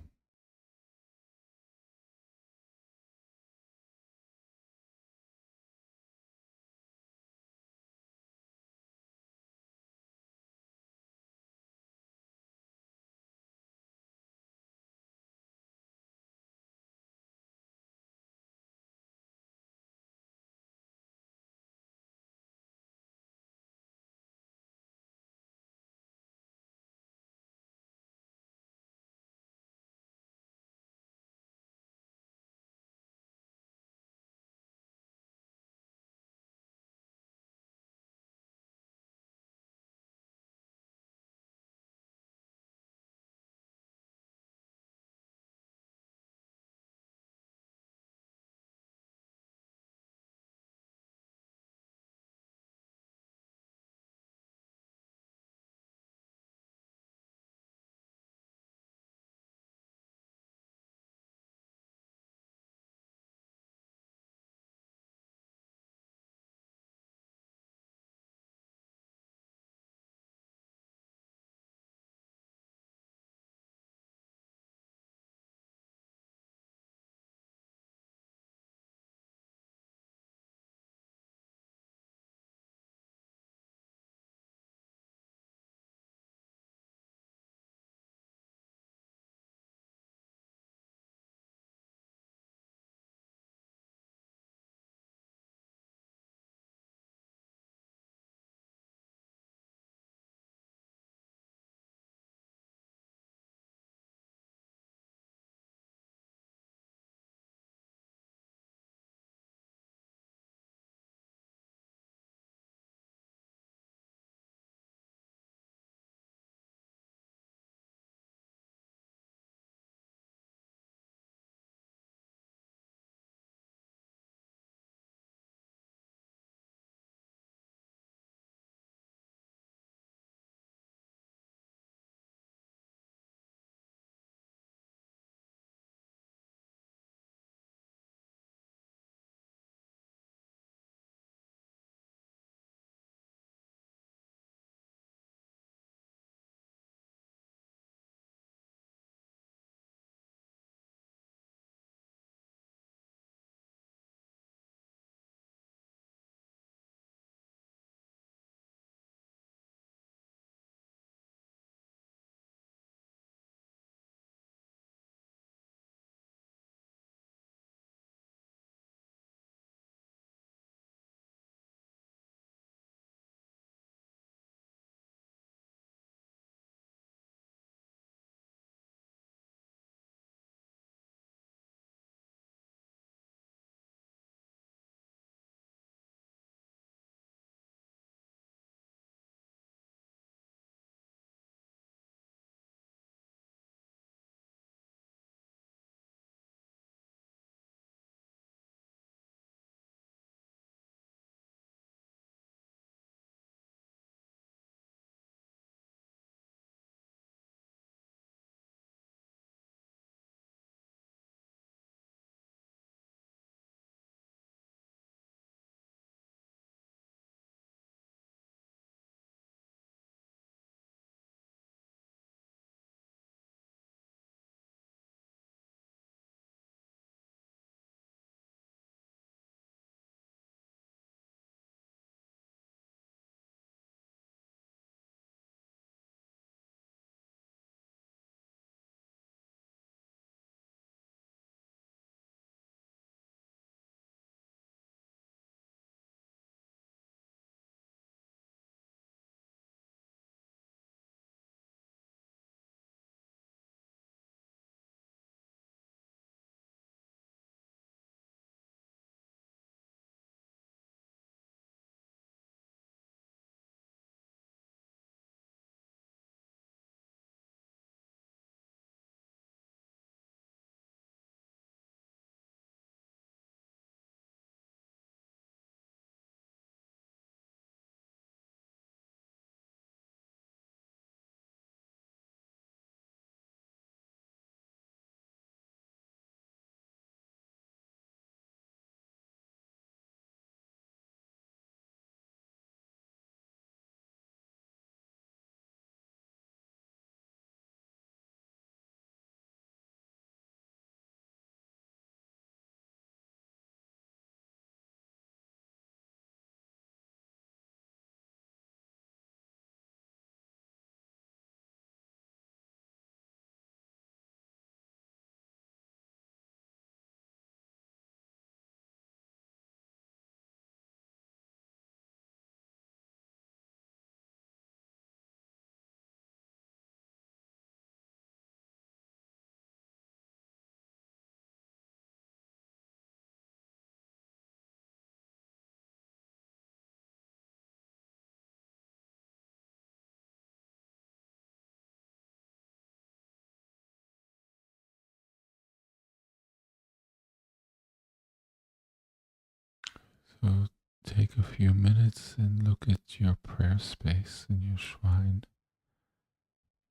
[SPEAKER 1] So take a few minutes and look at your prayer space in your shrine.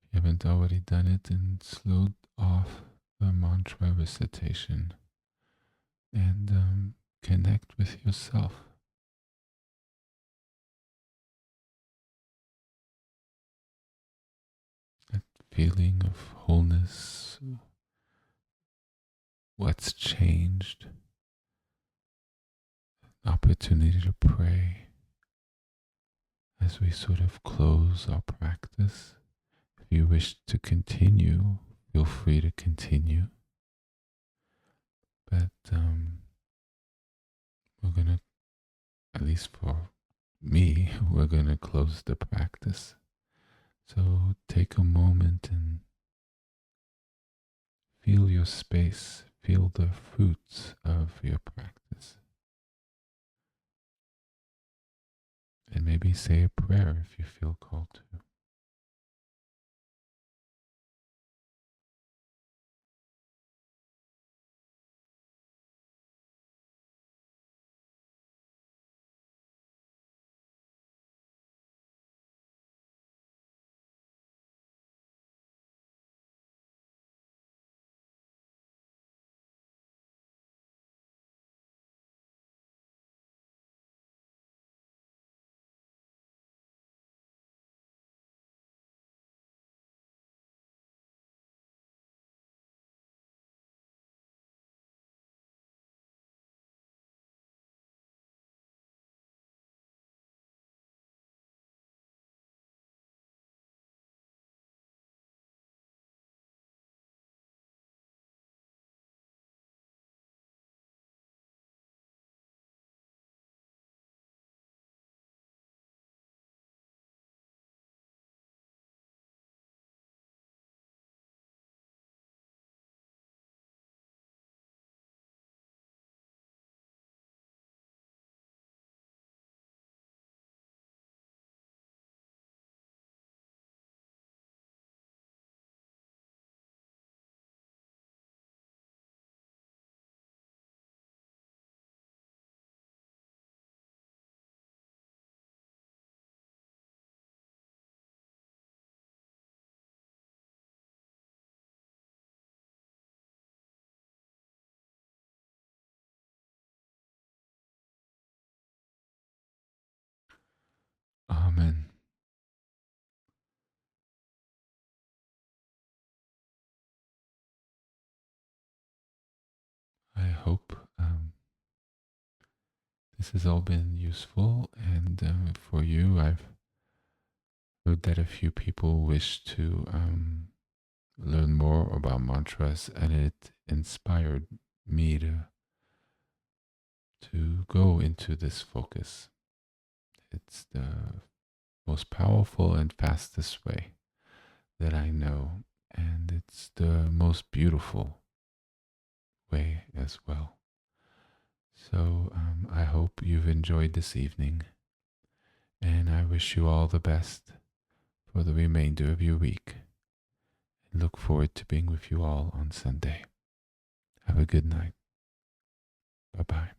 [SPEAKER 1] If you haven't already done it, and slow off the mantra recitation and connect with yourself. That feeling of wholeness, what's changed, opportunity to pray as we sort of close our practice. If you wish to continue, feel free to continue. But we're going to, at least for me, we're going to close the practice. So take a moment and feel your space, feel the fruits of your practice. And maybe say a prayer if you feel called to. Amen. I hope this has all been useful, and for you, I've heard that a few people wish to learn more about mantras, and it inspired me to go into this focus. It's the most powerful and fastest way that I know, and it's the most beautiful way as well. So I hope you've enjoyed this evening, and I wish you all the best for the remainder of your week. And look forward to being with you all on Sunday. Have a good night. Bye bye.